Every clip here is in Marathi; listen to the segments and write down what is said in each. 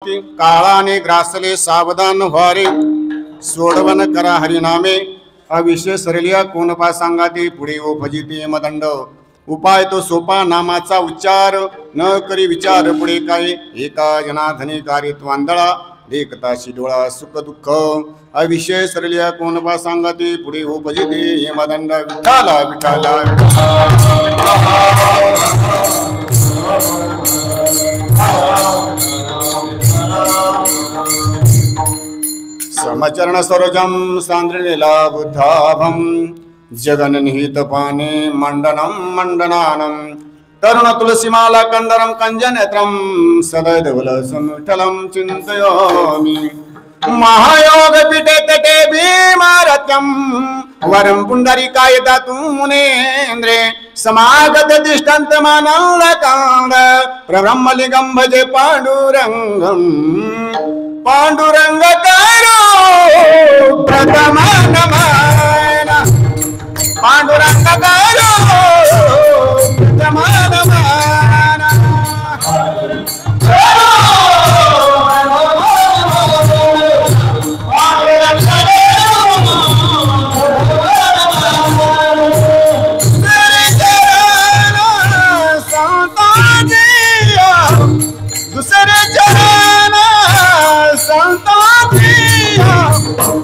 की काळाने ग्रासले सावधान व्हारे सोडवन करा हरिनामे अविषय सरलिया कोण पा सांगाते पुढे ओ भजिते मदंड उपाय तो सोपा नामाचा उच्चार न करी विचार पुढे काय एका जनाधनी कार्य तो आंधळा देखताशी डोळा सुख दुःख अविषय सरलिया कोण पा सांगाते पुढे हो भजिते हे मदंड विठाला विठाला समचरण सरोजम सांद्रणीला बुद्धाभम जगन्निहित पाने मंडनम मंडनानम तरुण तुलसीमाला कंदरम कंजनेत्रम सदैवल सुमिठलम चिंतयामि महायोग पीठे तटे भीमारत्यम वरम पुंडरीकाय दातुं मुनेन्द्रे समागत दिष्टान्त मानवकांड प्रब्रह्मलिंगं भजे पांडुरंगम पांडुरंग करो प्रथम नमन पांडुरंग करो प्रथम नमन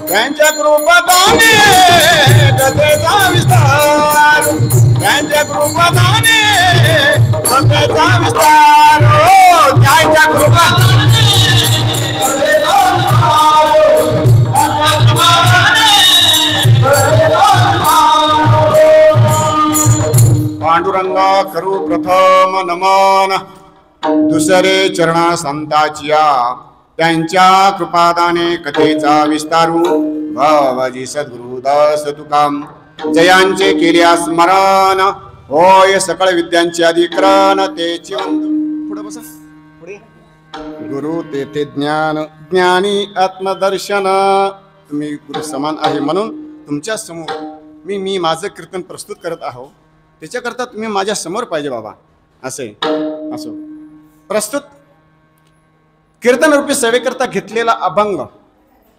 त्यांच्या कृपादाने कथेचा विस्तार त्यांच्या कृपादाने कथेचा विस्तार त्यांच्या कृपादाने पांडुरंगा करू प्रथम नमन दुसरे चरणा संताचिया त्यांच्या कृपादाने कथेचा विस्तारू भावाजी सद्गुरुदास तुकाम जयांचे केल्या स्मरण होय सकळ विद्यांचे अधिकरण तेची पुढे बसा पुढे गुरु तेथे ज्ञान ज्ञानी आत्मदर्शन तुम्ही गुरु समान आहे म्हणून तुमच्या समोर मी माझं कीर्तन प्रस्तुत करत आहो त्याच्याकरता तुम्ही माझ्या समोर पाहिजे बाबा असे असो प्रस्तुत कीर्तन रूपी सेवेकरता घेतलेला अभंग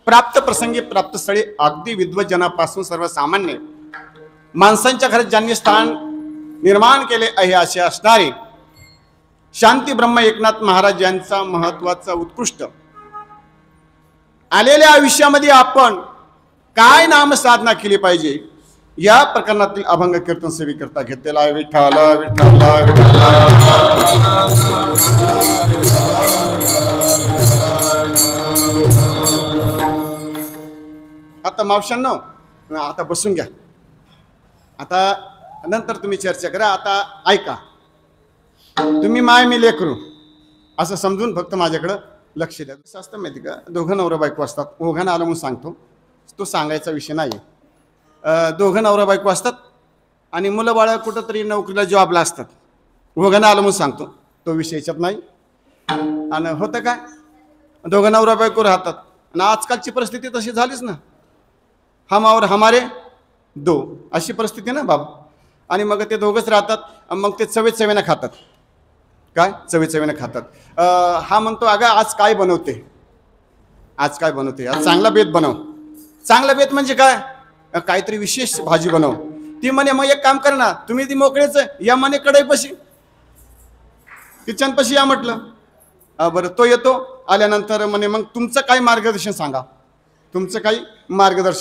प्राप्त प्रसंगी प्राप्त स्थळी अगदी विद्वज्जनापासून सर्वसामान्य माणसांच्या घरात ज्यांनी स्थान निर्माण केले आहे असे असणारे शांती ब्रह्म एकनाथ महाराज यांचा महत्वाचा उत्कृष्ट आलेल्या आयुष्यामध्ये आपण काय नाम साधना केली पाहिजे या प्रकरणातील अभंग कीर्तन सेवेकरता घेतलेला आहे विठ्ठल विठ्ठल आता मावशांनो आता बसून घ्या आता नंतर तुम्ही चर्चा करा आता ऐका तुम्ही माय मी लेकरू असं समजून फक्त माझ्याकडं लक्ष द्या कसं असतं माहिती का दोघं नवरा बायको असतात ओघानं आलं म्हणून सांगतो तो सांगायचा विषय नाही दोघं नवरा बायको असतात आणि मुलं बाळं कुठंतरी नोकरीला जॉबला असतात ओघानं आलं म्हणून सांगतो तो विषय याच्यात नाही आणि होतं काय दोघं नवरा बायको राहतात आणि आजकालची परिस्थिती तशी झालीच ना हम और हमारे दो अशी परिस्थिती ना बाबा आणि मग ते दोघंच राहतात मग ते चवेनं खातात काय चवेनं खातात हा म्हणतो अगं आज काय बनवते आज चांगला बेत बनव चांगला बेत म्हणजे काय काहीतरी विशेष भाजी बनव ती म्हणे मग एक काम कर ना तुम्ही ती मोकळेच या म्हणे कढईपाशी किचनपाशी या म्हटलं बरं तो येतो आल्यानंतर म्हणे मग तुमचं काय मार्गदर्शन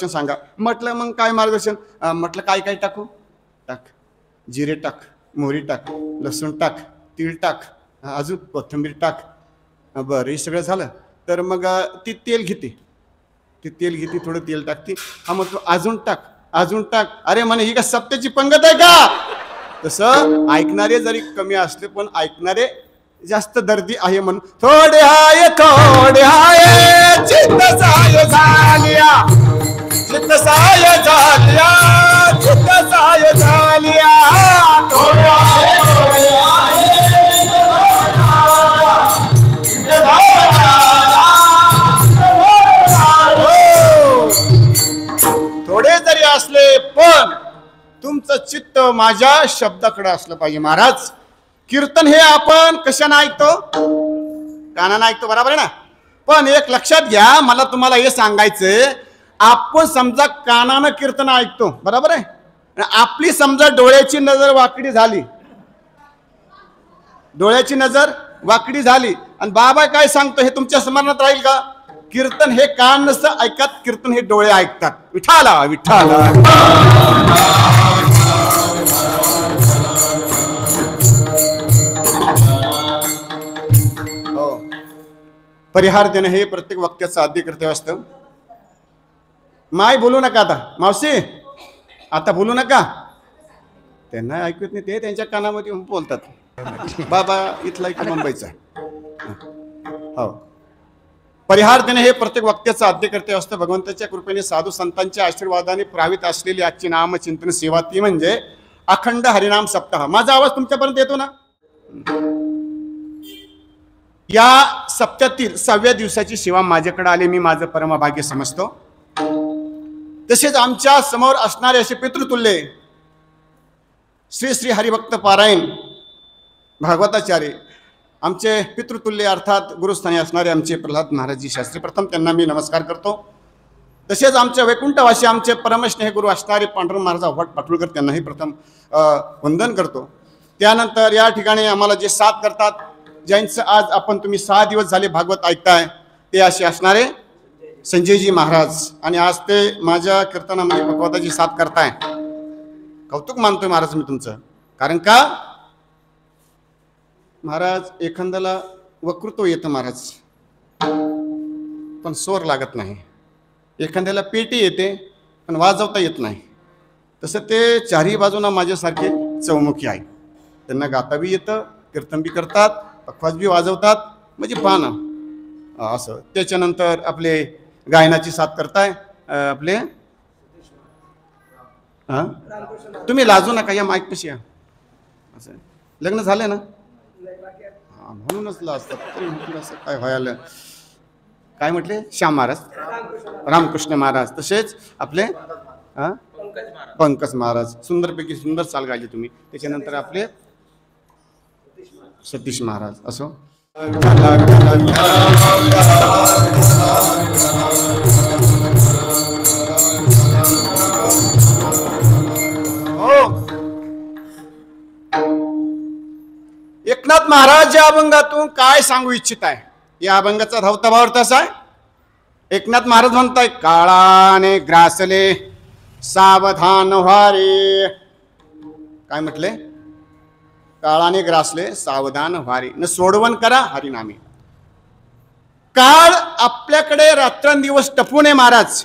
सांगा म्हटलं मग काय मार्गदर्शन म्हटलं काय टाकू टाक जिरे टाक मोहरी टाक लसूण टाक तीळ टाक अजून कोथिंबीर टाक बरं हे सगळं झालं तर मग ती तेल घेते थोडं तेल टाकते हा मग तू अजून टाक अरे म्हणे ही का सत्याची पंगत आहे का तसं ऐकणारे जरी कमी असले पण ऐकणारे जास्त दर्दी आहे म्हणून थोडे हाय चित्त साय झालिया थोडे जरी असले पण तुमचं चित्त माझ्या शब्दाकडे असलं पाहिजे महाराज कीर्तन हे आपण कशाने ऐकतो कानाने ऐकतो बरोबर आहे ना पण एक लक्षात घ्या, मला तुम्हाला हे सांगायचंय, आपण समजा कानानं कीर्तन ऐकतो, बरोबर आहे, आपली समजा डोळ्याची नजर वाकडी झाली, डोळ्याची नजर वाकडी झाली आणि बाबा काय सांगतो हे तुमच्या स्मरणात राहील का? कीर्तन हे कान नसतं ऐकत, कीर्तन हे डोळे ऐकतात. विठाला विठाला. हो, परिहार देणं हे प्रत्येक वाक्याचं आद्य कर्तव्य असतं. माय बोलू नका, आता मावशी आता बोलू नका, त्यांना ऐकत नाही, ते त्यांच्या कानामध्ये बोलतात. बाबा इथला एक मुंबईचा. हो, परिहार देणे हे प्रत्येक वाक्याचं आद्य कर्तव्य असतं. भगवंताच्या कृपेने साधू संतांच्या आशीर्वादाने प्रावित असलेली आजची नामचिंतन सेवा, ती म्हणजे अखंड हरिनाम सप्ताह. माझा आवाज तुमच्यापर्यंत येतो ना? या सप्त्यातील 6व्या दिवसाची सेवा माझ्याकडे आली, मी माझं परमभाग्य समजतो. तसेच आमच्या समोर असणारे असे पितृतुल्य श्री श्री हरिभक्त पारायण भागवताचार्य, आमचे पितृतुल्य अर्थात गुरुस्थानी असणारे आमचे प्रल्हाद महाराजजी शास्त्री, प्रथम त्यांना मी नमस्कार करतो. तसेच आमचे वैकुंठवासी आमचे परमस्नेह गुरु असणारे पांडुरंग महाराज भट पाटुळकर, त्यांनाही प्रथम वंदन करतो. त्यानंतर या ठिकाणी आम्हाला जे साथ करतात, ज्यांचं आज आपण तुम्ही 6 दिवस झाले भागवत ऐकताय, ते असे असणारे संजयजी महाराज, आणि आज ते माझ्या कीर्तनामध्ये भगवताची साथ करताय. कौतुक मानतोय महाराज मी तुमचं. कारण का महाराज, एखाद्याला वक्तृत्व येतं महाराज, पण स्वर लागत नाही. एखाद्याला पेटी येते पण वाजवता येत नाही. तसं ते चारही बाजूना माझ्यासारखे चौमुखी आहे. त्यांना गाता बी येतं, कीर्तन बी करतात, पखवाज बी वाजवतात, म्हणजे पाना असं. त्याच्यानंतर आपले गायनाची साथ करताय आपले, तुम्ही लाजू नका, या माईक पशी या. असं लग्न झालं ना, म्हणूनच लाजतात. तरी म्हटलं असं काय व्हायला, काय म्हटले? श्याम महाराज, रामकृष्ण महाराज, तसेच आपले पंकज महाराज, सुंदरपैकी सुंदर चाल गायली तुम्ही. त्याच्यानंतर आपले सतीश महाराज. असो, एकनाथ महाराज या अभंगातून काय सांगू इच्छित आहे? या अभंगाचा धावता भाव असा आहे, एकनाथ महाराज म्हणताय, काळाने ग्रासले सावधान व्हारे. काय म्हटले? काळाने ग्रासले सावधान व्हारे, न सोडवण करा हरिनामी. काळ आपल्याकडे रात्रंदिवस टपू नये महाराज.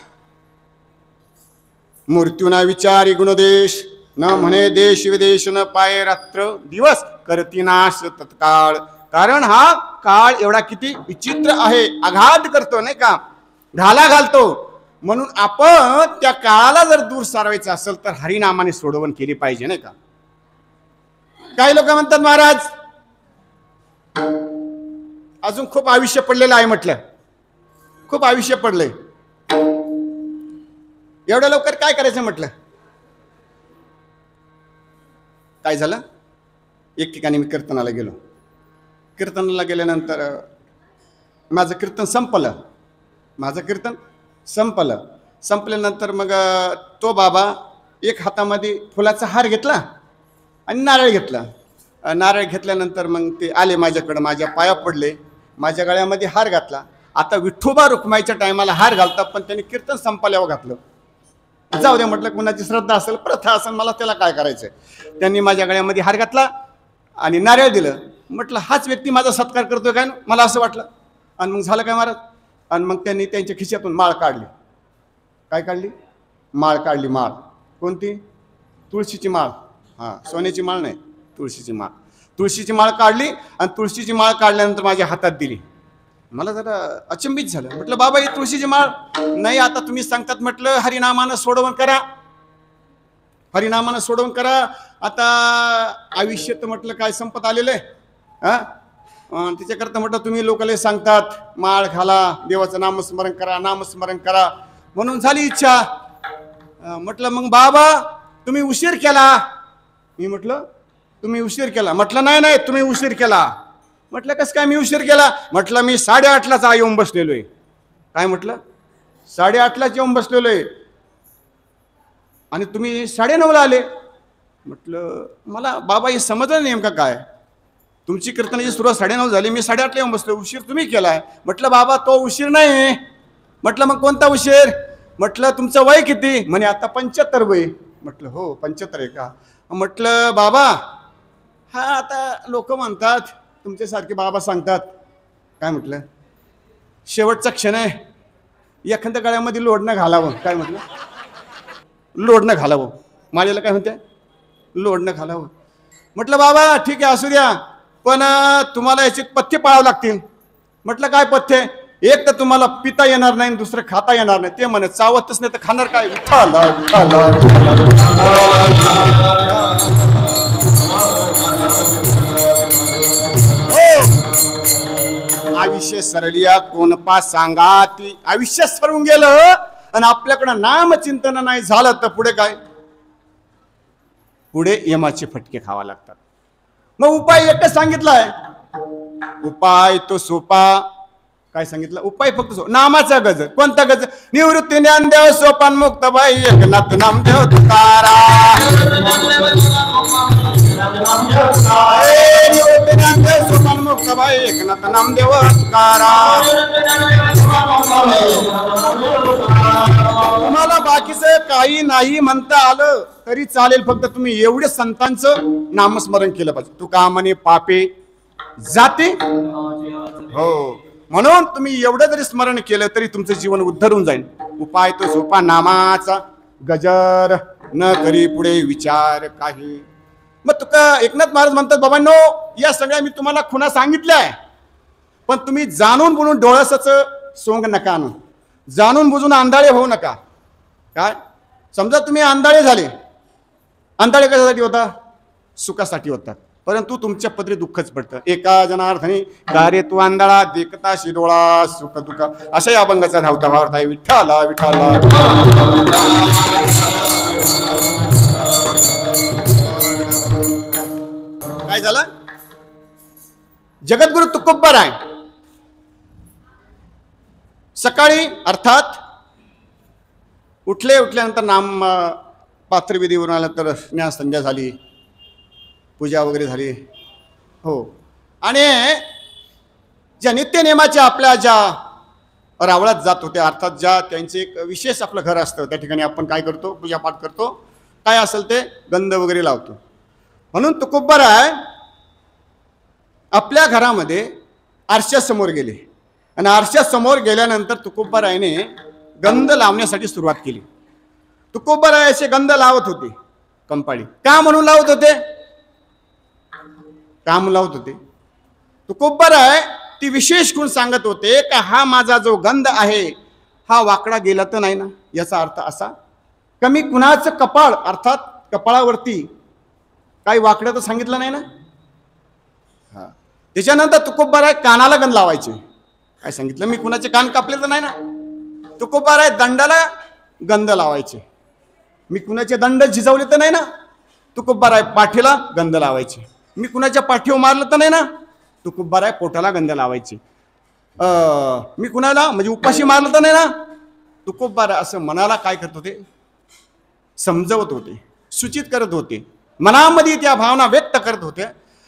मृत्यूना विचारी गुणदेश, न म्हणे देश विदेश, न पाय रात्र दिवस करती नाश तत्काळ. कारण हा काळ एवढा किती विचित्र आहे, आघात करतो नाही का, घाला घालतो. म्हणून आपण त्या काळाला जर दूर सारवायचं असेल तर हरिनामाने सोडवण केली पाहिजे नाही का. काही लोक म्हणतात महाराज अजून खूप आयुष्य पडलेलं आहे. म्हटलं खूप आयुष्य पडलंय, एवढ्या लवकर काय करायचं? म्हटलं काय झालं, एक ठिकाणी मी कीर्तनाला गेलो. कीर्तनाला गेल्यानंतर माझं कीर्तन संपलं. संपल्यानंतर मग तो बाबा एक हातामध्ये फुलाचा हार घेतला आणि नारळ घेतला. नारळ घेतल्यानंतर मग ते आले माझ्याकडं, माझ्या पाया पडले, माझ्या गळ्यामध्ये हार घातला. आता विठोबा रुक्माईच्या टायमाला हार घालतात, पण त्यांनी कीर्तन संपल्यावर घातलं. जाऊ दे म्हटलं, कुणाची श्रद्धा असेल, प्रथा असेल, मला त्याला काय करायचंय. त्यांनी माझ्या गळ्यामध्ये हार घातला आणि नारळ दिलं. म्हटलं हाच व्यक्ती माझा सत्कार करतोय काय, मला असं वाटलं. आणि मग झालं काय महाराज, आणि मग त्यांनी त्यांच्या खिशातून माळ काढली. काय काढली? माळ काढली. माळ कोणती? तुळशीची माळ. हां, सोन्याची माळ नाही, तुळशीची माळ. तुळशीची माळ काढली आणि तुळशीची माळ काढल्यानंतर माझ्या हातात दिली. मला जरा अचंबित झालं. म्हटलं बाबा ही तुळशीची माळ नाही, आता तुम्ही सांगतात म्हटलं हरिनामानं सोडवण करा, हरिनामानं सोडवण करा. आता आयुष्य तर म्हटलं काय संपत आलेलं आहे. त्याच्याकरता म्हटलं तुम्ही लोकांना सांगतात माळ घाला, देवाचं नामस्मरण करा, नामस्मरण करा, म्हणून झाली इच्छा. म्हटलं मग बाबा तुम्ही उशीर केला. मी म्हटलं तुम्ही उशीर केला. म्हटलं नाही नाही, तुम्ही उशीर केला. म्हटलं कसं काय मी उशीर केला? म्हटलं मी 8:30लाच येऊन बसलेलो आहे. काय म्हटलं? 8:30लाच येऊन बसलेलो आहे आणि तुम्ही 9:30ला आले. म्हटलं मला बाबा हे समजलं नेमकं काय. तुमची कीर्तनाची सुरुवात 9:30 झाली, मी 8:30ला येऊन बसलो, उशीर तुम्ही केलाय. म्हटलं बाबा तो उशीर नाही. म्हटलं मग कोणता उशीर? म्हटलं तुमचं वय किती? म्हणे आता 75 वय. म्हटलं हो 75 आहे का? म्हटलं बाबा हा आता लोक म्हणतात तुमच्यासारखे बाबा सांगतात. काय म्हटलं शेवटचा क्षण आहे, एखाद्या गळ्यामध्ये लोडणं घालावं. काय म्हटलं? लोडणं घालावं. माझ्याला काय म्हणते? लोडणं घालावं. म्हटलं बाबा ठीक आहे असू द्या, पण तुम्हाला याचे पथ्य पाळावं लागतील. म्हटलं काय पथ्य? एक तर तुम्हाला पिता येणार नाही, दुसरं खाता येणार नाही. ते म्हणे चावतच नाही तर खाणार काय? आयुष्य सरलिया कोण पा सांगा ती. आयुष्य सरून गेलं आणि आपल्याकडं नामचिंतन नाही झालं तर पुढे काय? पुढे यमाचे फटके खावा लागतात. मग उपाय एकच सांगितलाय. उपाय तो सोपा. काय सांगितलं? उपाय फक्त नामाचा गज. कोणता गज? निवृत्ती ज्ञानदेव सोपान मुक्त बाई एकनाथ नामदेव तुकारा. निवृत्ती ज्ञानदेव सोपान मुक्त बाई एकनाथ नामदेव तुकारा. तुम्हाला बाकीचं काही नाही म्हणता आलं तरी चालेल, फक्त तुम्ही एवढे संतांचं नामस्मरण केलं पाहिजे. तुका म्हणे पापे जाते. हो, म्हणून तुम्ही एवढं जरी स्मरण केलं तरी तुमचं जीवन उद्धरून जाईल. उपाय तो सोपा नामाचा गजर, न करी पुढे विचार काही. मग तुका एकनाथ महाराज म्हणतात बाबांनो या सगळ्या मी तुम्हाला खुणा सांगितल्या, पण तुम्ही जाणून बुजून डोळ्याचं सोंग नका आणू. जाणून बुजून आंधळे होऊ नका. काय समजा तुम्ही आंधळे झाले, आंधळे कशासाठी होता? सुखासाठी होतात, परंतु तुमच्या पदरी दुःखच पडतं. एका जनार्दनी कार्य तू आंधळा देखता शिरोळा सुख दुःख. अशा या अभंगाचा धावता भावार्थ आहे. विठ्ठला विठ्ठला. काय झालं? जगद्गुरु तुकोबाराय सकाळी अर्थात उठल्यानंतर नाम पात्रविधीवरून आल्यानंतर स्नान संध्या झाली, पूजा वगैरे झाली. हो, आणि ज्या नित्यनेमाच्या आपल्या ज्या रावळात जात होत्या, अर्थात ज्या त्यांचे एक विशेष आपलं घर असतं, त्या ठिकाणी आपण काय करतो? पूजापाठ करतो. काय असेल ते गंध वगैरे लावतो. म्हणून तुकोबाराय आपल्या घरामध्ये आरशासमोर गेले आणि आरशासमोर गेल्यानंतर तुकोबारायने गंध लावण्यासाठी सुरुवात केली. तुकोबाराय असे गंध लावत होते कंपाळी. का म्हणून लावत होते? काम लावत होते. तुकोबाराय ती विशेष गुण सांगत होते का हा माझा जो गंध आहे हा वाकडा गेला तर नाही ना. याचा अर्थ असा, कमी कुणाचं कपाळ अर्थात कपाळावरती काही वाकडं तर सांगितलं नाही ना. हा, त्याच्यानंतर तुकोबाराय कानाला गंध लावायचे. काय सांगितलं? मी कुणाचे कान कापले तर नाही ना. तुकोबाराय दंडाला गंध लावायचे. मी कुणाचे दंड झिजवले तर नाही ना. तुकोबाराय पाठीला गंध लावायचे. मी कुणाच्या पाठीवर मारलं तर नाही ना. तुकोबाराय पोटाला गंध लावायचे. मी कुणाला म्हणजे उपाशी मारलं तर नाही ना. तुकोबाराय असं मनाला काय करत होते? समजवत होते, सूचित करत होते, मनामध्ये त्या भावना व्यक्त करत होते.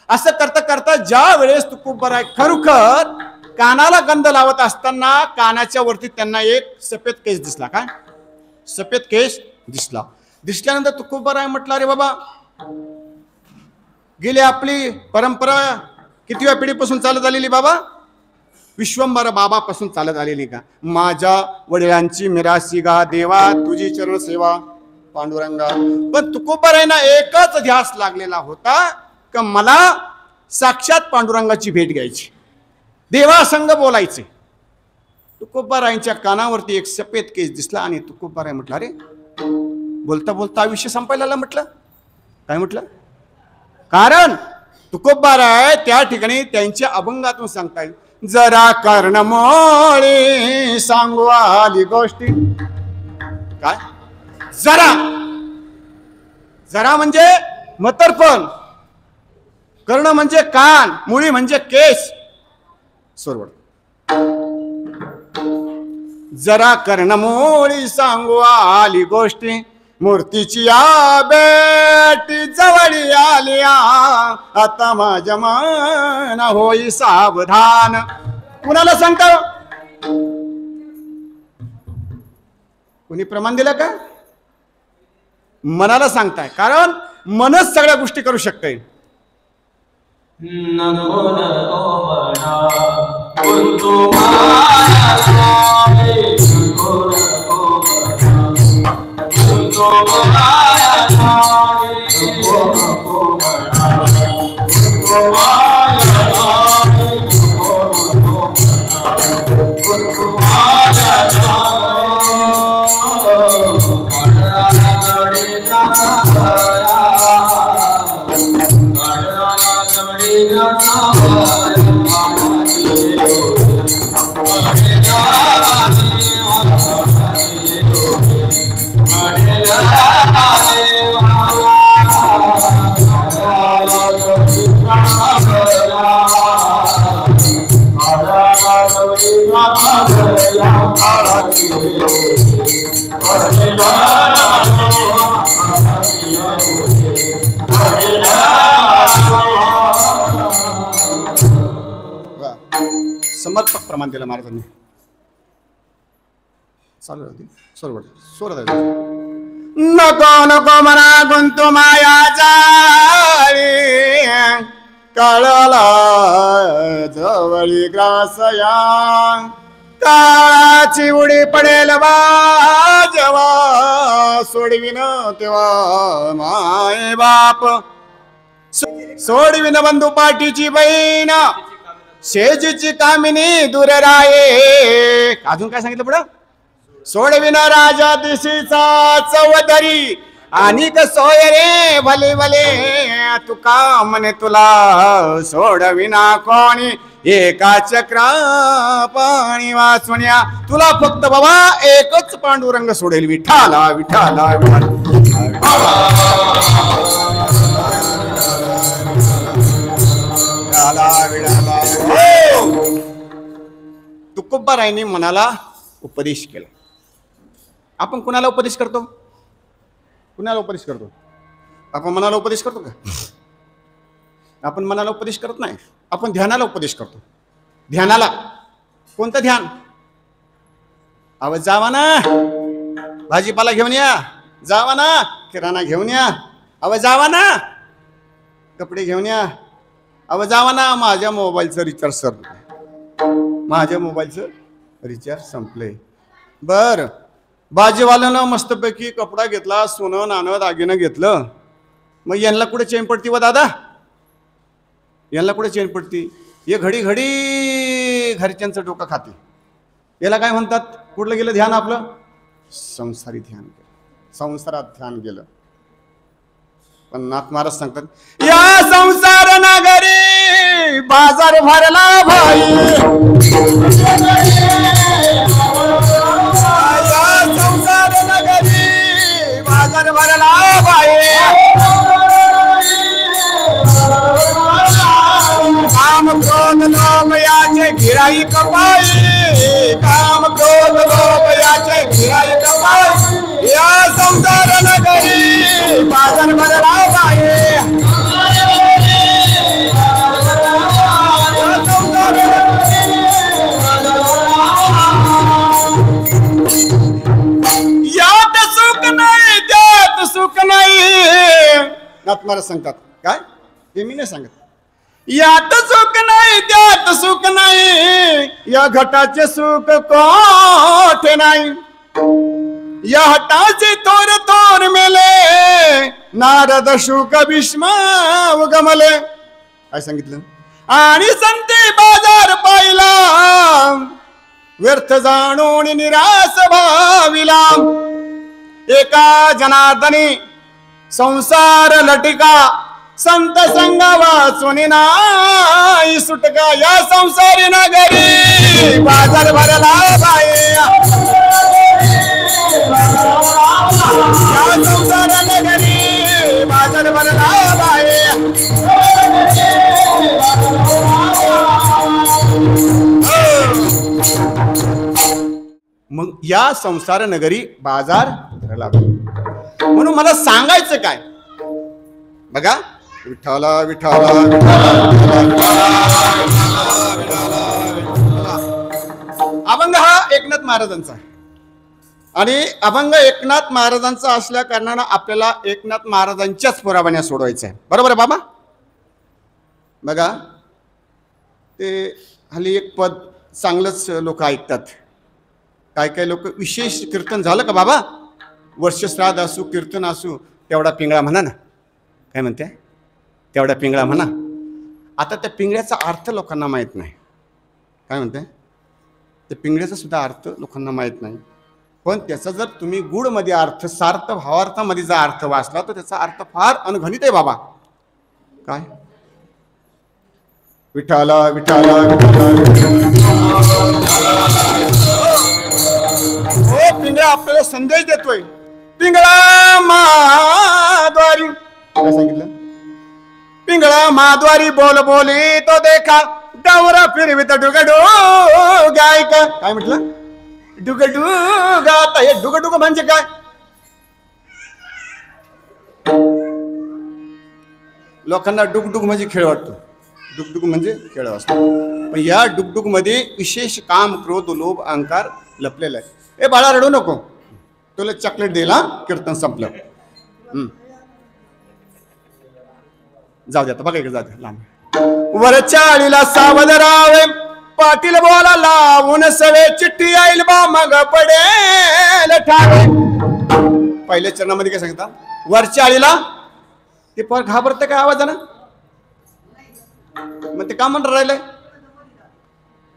असं करता करता ज्या वेळेस तुकोबाराय खरोखर कानाला गंध लावत असताना कानाच्या वरती त्यांना एक सफेद केस दिसला. काय सफेद केस दिसला. दिसल्यानंतर तुकोबाराय म्हटलं अरे बाबा, गेली आपली परंपरा कितव्या पिढीपासून चालत आलेली बाबा? विश्वंभर बाबापासून चालत आलेली का? माझ्या वडिलांची मिरासी गा देवा तुझी चरण सेवा पांडुरंगा. पण तुकोबारायना एकच ध्यास लागलेला होता का मला साक्षात पांडुरंगाची भेट घ्यायची, देवासंग बोलायचे. तुकोबारायांच्या कानावरती एक सफेद केस दिसला आणि तुकोबाराय म्हटलं अरे बोलता बोलता आयुष्य संपायला म्हटलं. काय म्हटलं? कारण तुकोबाराय त्या ठिकाणी त्यांच्या अभंगातून सांगताय, जरा कर्णमोळी सांगू आली गोष्टी. काय जरा? जरा म्हणजे मतर्पण. कर्ण म्हणजे कान, मुळी म्हणजे केस. सोरवड. जरा कर्णमोळी सांगू आली गोष्टी, मूर्तीची या बेटी जवळी आलिया, आता माझ्या मन होई सावधान. कुणाला सांगता? कुणी प्रमाण दिलं का? मनाला सांगताय, कारण मनच सगळ्या गोष्टी करू शकते. समर्पक प्रमाण दिलं महाराजांनी. चालू होती सोरत नको नको मना गुंतू माया जाळी, काळाला जवळी ग्रासया, काळाची उडी पडेल बा जेव्हा, सोडविन तेव्हा माय बाप, सोडविन बंधू पाठीची बहीण, शेजीची कामिनी दूर राये. अजून काय सांगितलं पुढं? सोडविन राजा दिशीचा चौधरी, आणि सोय रे भले भले, तुका म्हणे तुला सोडविना कोणी, एका चक्रा पाणी वाचुन्या, तुला फक्त बाबा एकच पांडुरंग सोडेल. विठाला विठाला तुकोबारायांनी मनाला उपदेश केला. आपण कुणाला उपदेश करतो? कुणाला उपदेश करतो? आपण मनाला उपदेश करतो का? आपण मनाला उपदेश करत नाही. आपण ध्यानाला उपदेश करतो. ध्यानाला कोणतं ध्यान? आवाज जावा ना, भाजीपाला घेऊन या, जावा ना, किराणा घेऊन या, आवाज जावा ना, कपडे घेऊन या, आवाज जावा ना, माझ्या मोबाईलचं रिचार्ज संपले, माझ्या मोबाईलचं रिचार्ज संपले. बर, भाजीवाल्यानं मस्तपैकी कपडा घेतला, सोनं नाणं दागिनं घेतलं, मग यांना कुठे चेन पडती व दादा? यांना कुठे चेन पडती? हे घडी घडी घरच्यांचं डोकं खाते. याला काय म्हणतात? कुठलं गेलं ध्यान आपलं? संसारी ध्यान गेलं, संसारात ध्यान गेलं. पण नाथ महाराज सांगतात, या संसार नगरी बाजार भरला भाई, या संसार नगरी बाजार भरला भाई, काम क्रोध लोभ याचे गिराईक पायी, काम क्रोध लोभ याचे गिराईक पायी, या संसार नगरी बाजार भरला पायी. यात सुख नाही, त्यात सुख नाही. नाथ महाराज सांगतात काय? हे मी नाही सांगत. यात सुख नाही, त्यात सुख नाही, या घटाचे सुख कोठे नाही, या हटाचे थोर थोर मेले, नारद शुक भीष्म उगमले. काय सांगितलं? आणि संती बाजार पाहिला, व्यर्थ जाणून निराश भाविला, एका जनार्दनी संसार लटिका, संत संग वाचून नाही सुटका, या संसारी नगरी बाजार भरला बाई, या संसार नगरी बाजार भरला बाई. मग या संसार नगरी बाजार धरला. म्हणून मला सांगायचं काय बघा, विठ्ठला विठ्ठला अभंग हा एकनाथ महाराजांचा आहे. आणि अभंग एकनाथ महाराजांचा असल्या कारणानं आपल्याला एकनाथ महाराजांच्याच पुरावाण्या सोडवायच्या आहे. बरोबर आहे बाबा. बघा ते हल्ली एक पद चांगलंच लोक ऐकतात. काय काय लोक विशेष कीर्तन झालं का बाबा, वर्षश्राद्ध असू कीर्तन असू, तेवढा पिंगळा म्हणा ना. काय म्हणते, तेवढा पिंगळा म्हणा. आता त्या पिंगळ्याचा अर्थ लोकांना माहीत नाही. काय म्हणते, त्या पिंगळ्याचा सुद्धा अर्थ लोकांना माहीत नाही. पण त्याचा जर तुम्ही गूढमध्ये अर्थ, सार्थ भावार्थामध्ये जर अर्थ वाचला तर त्याचा अर्थ फार अनघनित आहे बाबा. काय विठ्ठला विठ्ठला हो पिंगळा आपल्याला संदेश देतोय. पिंगळा माद्वारी, काय सांगितलं, पिंगळा माद्वारी बोल बोली तो देखा डावरा फिरवित डुगडू गायका. काय म्हटलं, डुगडुग. आता हे डुगडुग म्हणजे काय, लोकांना डुगडुग म्हणजे खेळ वाटतो. डुगडुग म्हणजे खेळ असतो, पण या डुगडुग मध्ये विशेष काम क्रोध लोभ अहंकार लपलेला आहे. ए बाळा रडू नको, तुला चॉकलेट दिला, कीर्तन संपलं. जाऊ दे आता, बघा इकडे जाऊ दे लांब. वरच्या आळीला सावध राहावे, पाटील बोला लावून सवे, चिठ्ठी येईल बा मग पडेल ठावे. पहिल्या चरणामध्ये काय सांगता, वरच्या आळीला ते पर घाबरते काय आवाजानं, मग ते का म्हणून राहिलंय,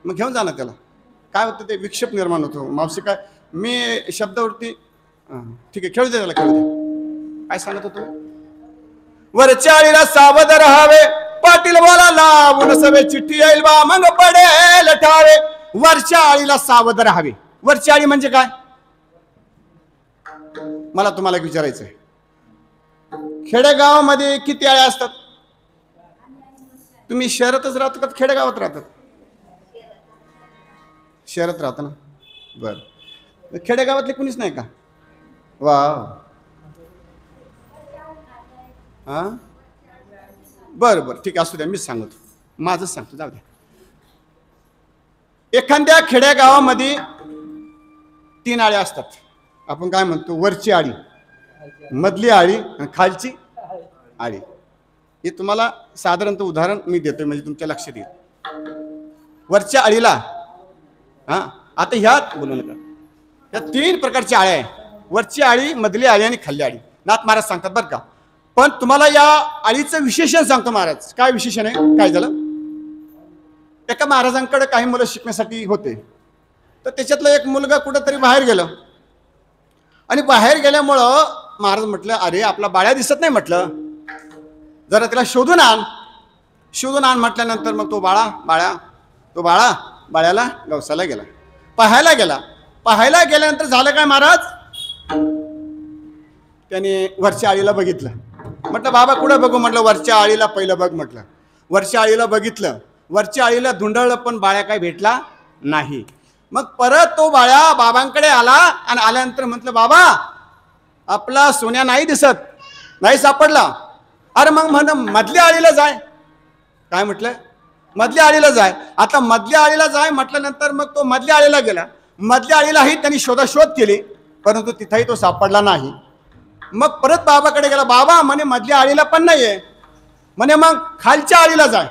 मग घेऊन जा ना त्याला. काय होतं ते विक्षेप निर्माण होतो. मावशी काय मी शब्दावरती ठीक आहे, खेळू दे त्याला, खेळू दे. काय सांगत होतो, वरच्या आळीला सावध राहावे, पाटील बोला लावून सवे, चिठ्ठी येईल बा मग पडेल ठावे. वरच्या आळीला सावध राहावे. वरची आळी म्हणजे काय, मला तुम्हाला विचारायचं आहे. खेडेगावामध्ये किती आळ्या असतात? तुम्ही शहरातच राहता का खेडेगावात राहतात? शहरात राहता ना, बर. खेडेगावातले कुणीच नाही का? वा, हा बर बर ठीक आहे, असू द्या, मीच सांगतो, माझंच सांगतो, जाऊ द्या. एखाद्या खेडेगावामध्ये 3 आळ्या असतात. आपण काय म्हणतो, वरची आळी, मधली आळी आणि खालची आळी. हे तुम्हाला साधारणतः उदाहरण मी देतोय म्हणजे तुमच्या लक्षात येईल. वरच्या आळीला आता ह्यात बोलू नका, या 3 प्रकारच्या आळ्या आहे. वरची आळी, मधली आळी आणि खाल्ली आळी. नाथ महाराज सांगतात बरं का. पण तुम्हाला या आळीचं विशेषण सांगतो महाराज. काय विशेषण आहे, काय झालं, एका महाराजांकडे काही मुलं शिकण्यासाठी होते. तर त्याच्यातलं एक मुलगा कुठंतरी बाहेर गेलं, आणि बाहेर गेल्यामुळं महाराज म्हटलं, अरे आपला बाळ्या दिसत नाही, म्हटलं जरा त्याला शोधून आण. शोधून आण म्हटल्यानंतर मग तो बाळ्याला गवसाला गेला, पाहायला गेला. पाहायला गेल्यानंतर झालं काय, महाराज त्याने वरच्या आळीला बघितलं. म्हटलं बाबा कुठं बघू, म्हटलं वरच्या आळीला पहिलं बघ. म्हटलं वरच्या आळीला बघितलं, वरच्या आळीला धुंडळलं, पण बाळ्या काय भेटला नाही. मग परत तो बाळ्या बाबांकडे आला, आणि आल्यानंतर म्हटलं बाबा आपला सोन्या नाही दिसत, नाही सापडला. अरे मग म्हण मधल्या आळीला जाय. काय म्हटलं, मधल्या आळीला जाय. आता मधल्या आळीला जाय म्हटल्यानंतर मग तो मधल्या आळीला गेला. मधल्या आळीलाही त्यांनी शोधाशोध केली, परंतु तिथंही तो सापडला नाही. मग परत बाबाकडे गेला. बाबा म्हणे मधल्या आळीला पण नाहीये. म्हणे मग खालच्या आळीला जाय.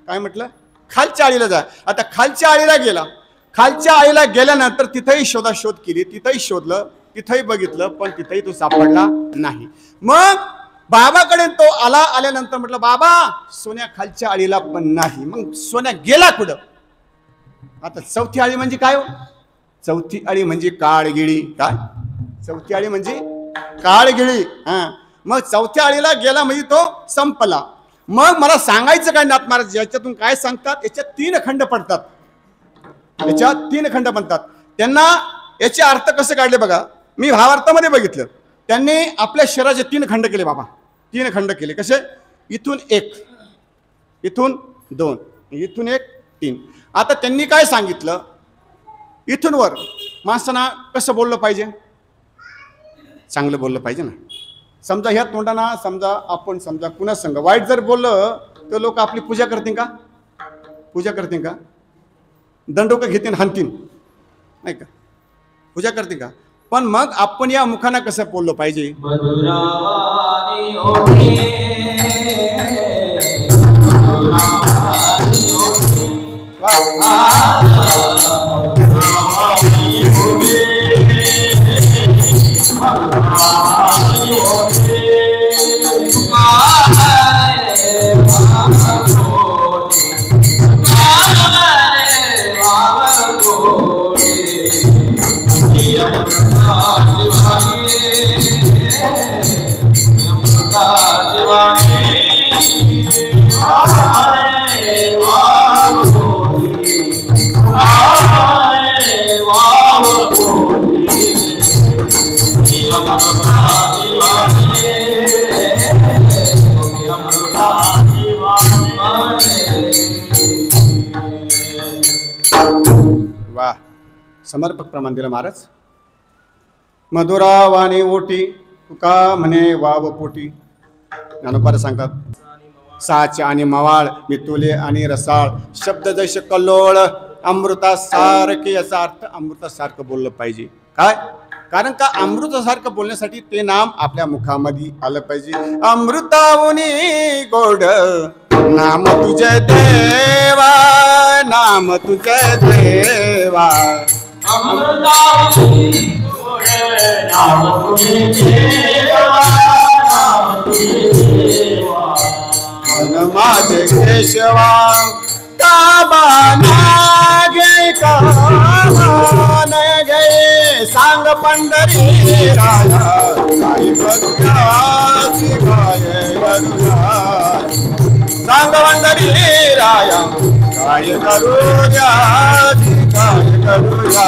काय म्हटलं, खालच्या आळीला जाय. आता खालच्या आळीला गेला. खालच्या आळीला गेल्यानंतर तिथंही शोधाशोध केली, तिथंही शोधलं, तिथंही बघितलं, पण तिथंही तो सापडला नाही. मग बाबाकडे तो आला. आल्यानंतर म्हटलं बाबा सोन्या खालच्या आळीला पण नाही. मग सोन्या गेला कुठं? आता चौथी आळी म्हणजे काय हो? चौथी आळी म्हणजे काळगिळी. काय चौथी आळी म्हणजे काळगिळी. मग चौथ्या आळीला गेला म्हणजे तो संपला. मग मला सांगायचं काय नाथ महाराज, याच्यातून काय सांगतात, याच्यात 3 खंड पडतात. याच्यात 3 खंड बनतात. त्यांना याचे अर्थ कसे काढले बघा. मी भावार्थामध्ये बघितलं, त्यांनी आपल्या शरीराचे 3 खंड केले बाबा. 3 खंड केले. कसे? इथून 1, इथून 2, इथून 1, 3. आता त्यांनी काय सांगितलं, इथून वर माणसांना कसं बोललं पाहिजे? चांगलं बोललं पाहिजे ना. समजा ह्या तोंडाना समजा आपण समजा कुणा संग वाईट जर बोललं तर लोक आपली पूजा करतील का? पूजा करतील का? दंडोक घेतील, हाणतील, नाही का? पूजा करतील का? पण मग आपण या मुखानं कसं बोललं पाहिजे? वाह, समर्पक प्रमाण दिलं महाराज. मधुरा वाणी ओटी तुका म्हणे वाव पोटी. ज्ञानोबा सांगतात साच आणि मवाळ, मितुले आणि रसाळ, शब्द जैश कल्लोळ, अमृता सारखे. याचा अर्थ अमृतासारखं बोललं पाहिजे. काय? कारण का अमृतासारखं बोलण्यासाठी ते नाम आपल्या मुखामध्ये आलं पाहिजे. अमृतावनी गोड नाम तुझे देवा, नाम तुझे देवा. अमृतावनी गोड नाम तुझे देवा, नाम तुझे देवा. मन माझे केशवा काबाना गे, काबाना गे. सांग पंढरी राया काय करूया, काय करूया. सांग पंढरी राया काय करूया, काय करूया.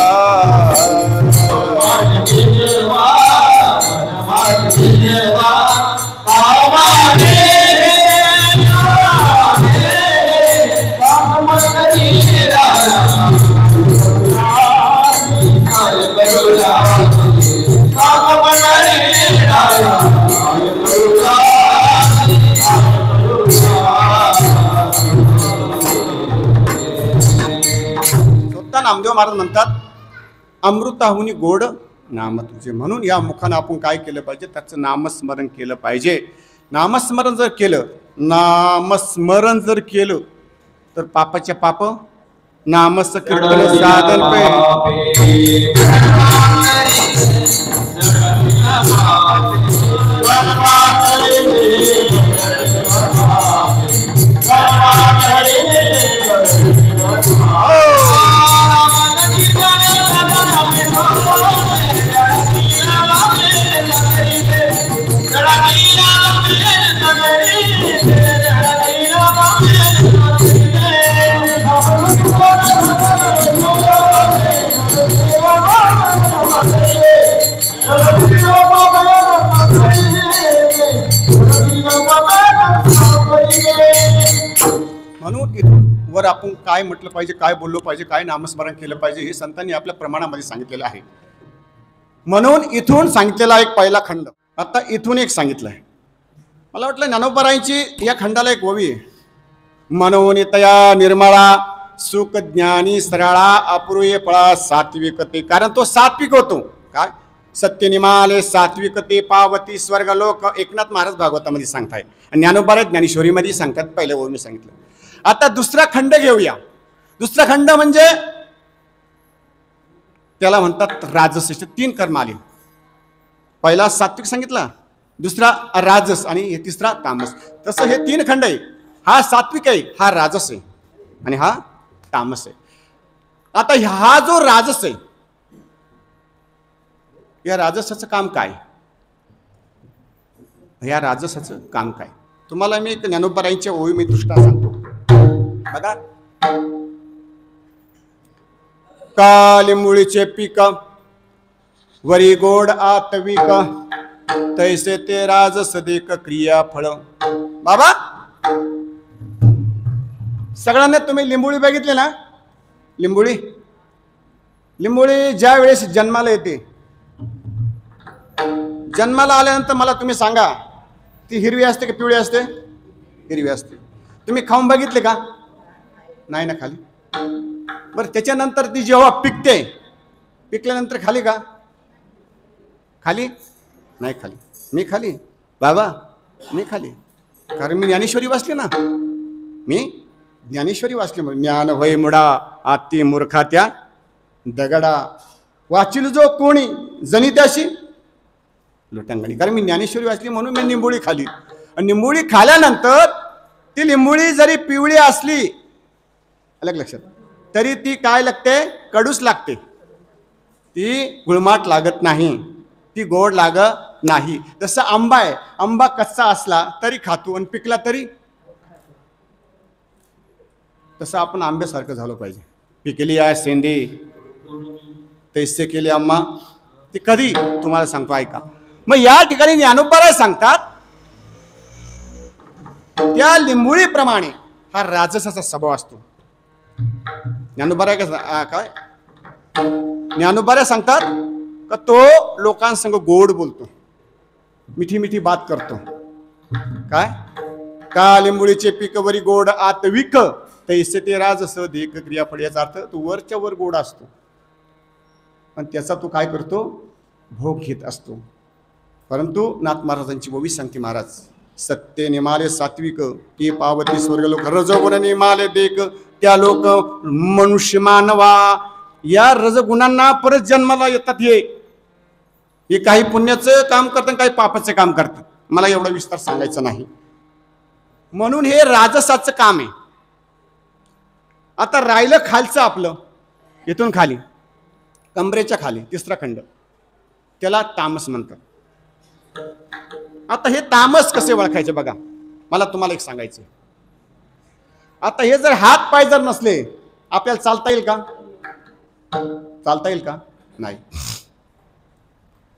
नामदेव महाराज म्हणतात अमृताहुनी गोड नाम तुझे. म्हणून या मुखानं आपण काय केलं पाहिजे? त्याचं नामस्मरण केलं पाहिजे. नामस्मरण जर केलं, नामस्मरण जर केलं तर पापाच्या पाप नामस कीर्तन साधन पे. म्हणून इथून वर आपण काय म्हटलं पाहिजे, काय बोललो पाहिजे, काय नामस्मरण केलं पाहिजे हे संतांनी आपल्या प्रमाणामध्ये सांगितलेलं आहे. म्हणून इथून सांगितलेला एक पहिला खंड. आता इथून एक सांगितलं आहे. मला वाटलं ज्ञानोबारायांची या खंडाला एक ओवी आहे. मनोनी तया निर्मळा सुख ज्ञानी सरळा अपूर्वे फळा सात्विकते. कारण तो सात्विक होतो. काय? सत्य निमाले सात्विकते पावती स्वर्ग लोक. एकनाथ महाराज भागवतामध्ये सांगताय आणि ज्ञानोबा ज्ञानेश्वरीमध्ये सांगतात. पहिल्या ओवी मी सांगितलं. आता दुसरा खंड घेऊया. दुसरा खंड म्हणजे त्याला म्हणतात राजस. 3 कर्म आले. पहिला सात्विक सांगितला, दुसरा राजस आणि हे तिसरा तामस. तसं हे 3 खंड आहे. हा सात्विक आहे, हा राजस आहे आणि हा तामस आहे. आता हा जो राजस आहे, या राजसाचं काम काय? या राजसाचं काम काय? तुम्हाला मी एक ज्ञानोबारायांच्या ओवी मी दृष्टा सांगतो. बघा, काली मुळीचे पीक वरी गोड आतविक, तैसे ते राजस देक क्रिया फळ. बाबा, सगळ्यांना तुम्ही लिंबोळी बघितली ना? लिंबोळी लिंबोळी ज्या वेळेस जन्माला येते, जन्माला आल्यानंतर मला तुम्ही सांगा, ती हिरवी असते की पिवळी असते? हिरवी असते. तुम्ही खाऊन बघितले का? नाही ना खाली. बरं, त्याच्यानंतर ती जेव्हा पिकते, पिकल्यानंतर खाली का? खाली नाही खाली. मी खाली बाबा, मी खाली, कारण मी ज्ञानेश्वरी वाचली ना. मी ज्ञानेश्वरी वाचली. ज्ञान होय मुडा आती मूर्खा त्या दगडा, वाचिल जो कोणी जनी त्याशी लोटांगणी. कारण मी ज्ञानेश्वरी वाचली म्हणून मी निंबोळी खाली. आणि निंबोळी खाल्यानंतर ती लिंबोळी जरी पिवळी असली, अलग लक्षात, तरी ती काय लागते? कडूस लागते. ती गुळमाट लागत नाही, ती गोड लागत नाही. जसं आंबा आहे, आंबा कच्चा असला तरी खातो आणि पिकला तरी. तसं आपण आंब्यासारखं झालं पाहिजे. पिकली आहे सेंदी तैसे केले आम्हा, ती कधी तुम्हाला सांगतो ऐका. मग या ठिकाणी ज्ञानोबा सांगतात, त्या लिंबोळीप्रमाणे हा राजसाचा स्वभाव असतो. ज्ञानोबा काय ज्ञानोबा सांगतात का तो लोकांसंग गोड बोलतो, मिठी मिठी बात करतो. काय का लिंबोळीचे पीक वरी गोड आत विक तैसे ते राजस देख क्रियाफळ. याचा अर्थ तू वरच्या वर गोड असतो आणि त्याचा तू काय करतो? भोग घेत असतो. परंतु नाथ महाराजांची ओवी सांगते महाराज, सत्य निमाले सात्विक ते पावती स्वर्ग लोक, रजोगुण निमाले देख त्या लोक मनुष्य मानवा. या रजगुणांना परत जन्माला येतात. हे काही पुण्याचं काम करतात, काही पापाचं काम करतात. मला एवढा विस्तार सांगायचा नाही. म्हणून हे राजसाचं काम आहे. आता राहिलं खालचं आपलं, इथून खाली कमरेच्या खाली तिसरा खंड, त्याला तामस म्हणतात. आता हे तामस कसे ओळखायचे बघा, मला तुम्हाला एक सांगायचं. आता हे जर हात पाय जर नसले, आपल्याला चालता येईल का? चालता येईल का? नाही.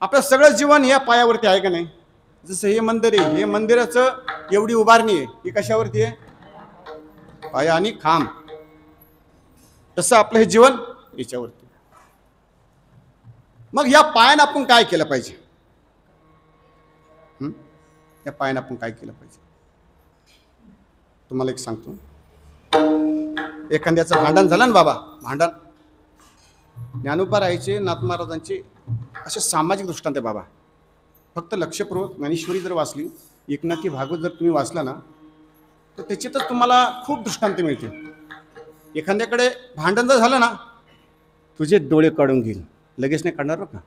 आपलं सगळं जीवन या पायावरती आहे का नाही? जसं हे मंदिर आहे, हे मंदिराचं एवढी उभारणी आहे, ही कशावरती आहे? पाया आणि खांब. तसं आपलं हे जीवन याच्यावरती. मग या पायानं आपण काय केलं पाहिजे? या पायानं आपण काय केलं पाहिजे? तुम्हाला एक सांगतो. एखाद्याचं भांडण झालं ना बाबा, भांडण, ज्ञानोबा राहायचे नाथ महाराजांचे असे सामाजिक दृष्टांत आहे बाबा. फक्त लक्षपूर्वक ज्ञानेश्वरी जर वाचली, एकनाथी भागवत जर तुम्ही वाचला ना, तर त्याच्यातच तुम्हाला खूप दृष्टांत मिळते. एखाद्याकडे भांडण जर झालं ना, तुझे डोळे काढून घेईल, लगेच नाही काढणार बरं का,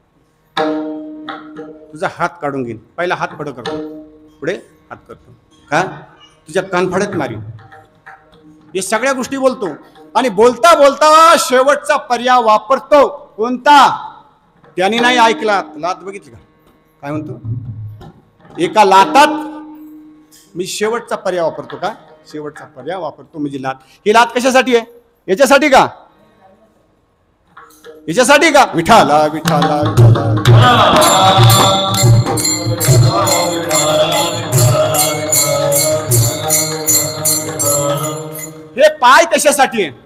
तुझा हात काढून घेईल. पहिला हात पुढे करतो, पुढे हात करतो, का तुझ्या कानफाड्यात मारीन. हे सगळ्या गोष्टी बोलतो. आणि बोलता बोलता शेवटचा पर्याय वापरतो. कोणता? त्याने नाही ऐकला. लात बघितली का? काय म्हणतो? एका लातात मी शेवटचा पर्याय वापरतो. का शेवटचा पर्याय वापरतो म्हणजे लात. ही लात कशासाठी आहे? याच्यासाठी का? याच्यासाठी का? विठाला विठाला हे पाय कशासाठी आहे?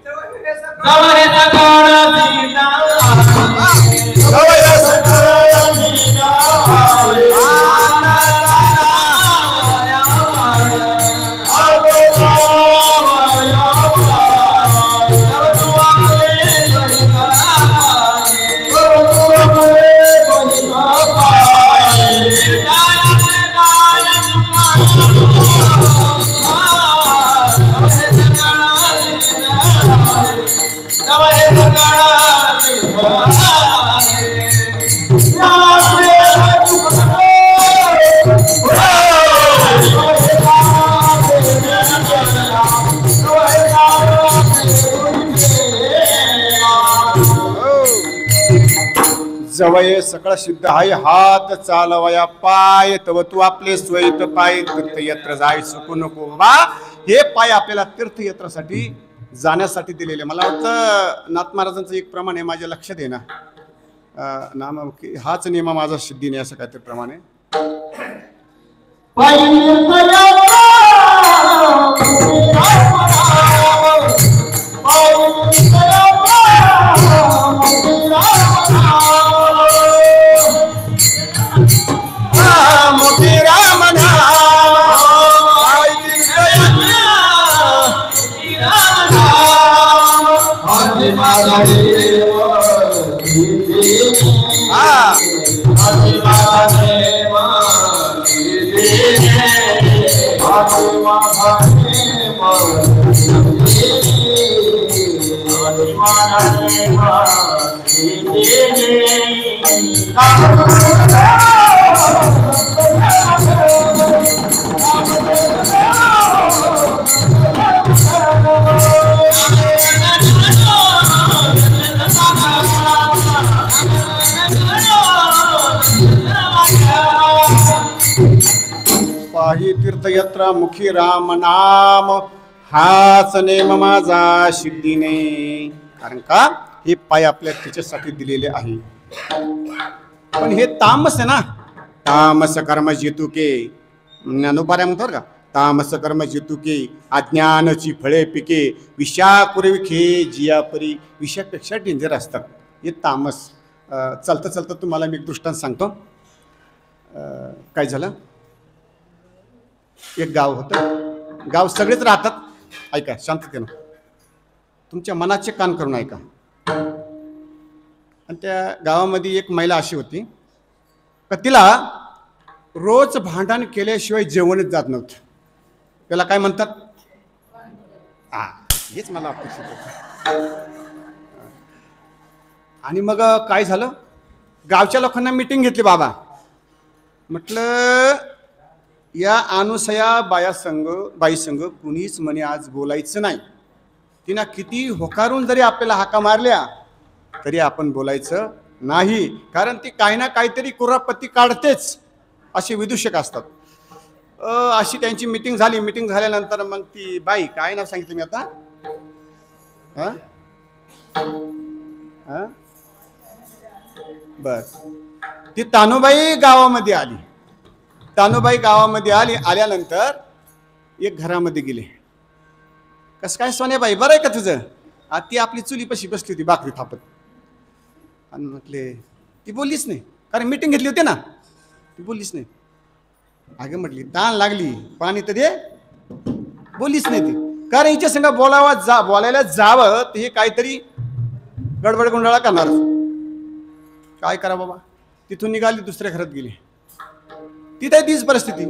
जवय सकळ सिद्ध आहे हात चालवया पाय, तव तू आपले स्वैत पाय तीर्थयात्रा जाय सुकू नको. बाबा हे पाय आपल्याला तीर्थयात्रासाठी जाण्यासाठी दिलेले. मला वाटतं नाथ महाराजांचं एक प्रमाण आहे, माझ्या लक्षात आहे ना, नाम हाच नियम माझा सिद्धीने असं काहीतरी प्रमाणे. हा पाही तीर्थयात्रा मुखी राम नाम, हाच नेम माझा सिद्धीने. कारण का हे पाय आपल्या तिच्यासाठी दिलेले आहे. पण हे तामस आहे ना, तामस कर्म जितुके. ज्ञानोबाऱ्या म्हणतो का, तामस कर्म जितुके अज्ञानाची फळे पिके, विषाकुरविखे जियापरी. विषापेक्षा डेंजर असतात हे तामस. चालतं चालतं तुम्हाला मी एक दृष्टांत सांगतो. काय झालं, एक गाव होतं. गाव सगळेच राहतात. ऐका शांततेनं, तुमच्या मनाचे कान करून ऐका. आणि त्या गावामध्ये एक महिला अशी होती का तिला रोज भांडण केल्याशिवाय जेवणच जात नव्हतं. त्याला काय म्हणतात, हा हेच मला अपेक्षित होतं. आणि मग काय झालं, गावच्या लोकांना मीटिंग घेतली. बाबा म्हटलं या अनुसया बाई संघ कुणीच म्हणे आज बोलायचं नाही. तिनं किती होकारून जरी आपल्याला हाका मारल्या तरी आपण बोलायचं नाही. कारण ती काही ना काहीतरी कुरापत्ती काढतेच, असे विदूषक असतात. अशी त्यांची मीटिंग झाली. मीटिंग झाल्यानंतर मग ती बाई, काय नाव सांगितलं मी आता, बस ती तानुबाई गावामध्ये आली. तानुबाई गावामध्ये आल्यानंतर एक घरामध्ये गेले. कसं काय सोन्याबाई, बरं आहे का तुझं? ती आपली चुलीपाशी बसली होती भाकरी थापत. आणि म्हटले, ती बोललीच नाही, कारण मीटिंग घेतली होती ना, ती बोललीच नाही. अगं म्हटली, ताण लागली, पाणी तर दे. बोललीच नाही ती, कारण हिच्या संग बोलायला जावं तर हे काहीतरी गडबड गुंडाळा करणार. काय करा बाबा. तिथून निघाली, दुसऱ्या घरात गेली. तिथे तीच परिस्थिती.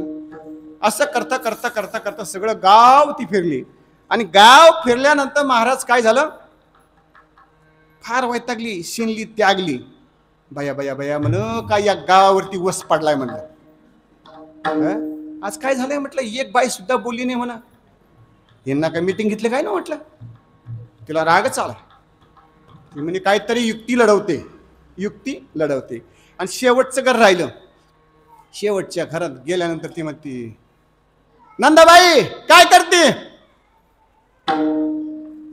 असं करता करता करता करता सगळं गाव ती फिरली. आणि गाव फिरल्यानंतर महाराज काय झालं, फार वैतागली, शिनली, त्यागली. बया बया बया म्हण, काय या गावावरती वस पडलाय म्हणलं. आज काय झालंय म्हटलं, एक बाई सुद्धा बोलली नाही म्हणा. यांना काय मीटिंग घेतली काय ना म्हटलं. तिला रागच आला. ती म्हणजे काहीतरी युक्ती लढवते. आणि शेवटचं घर राहिलं. शेवटच्या घरात गेल्यानंतर ती म्हणती, नंदाबाई काय करते?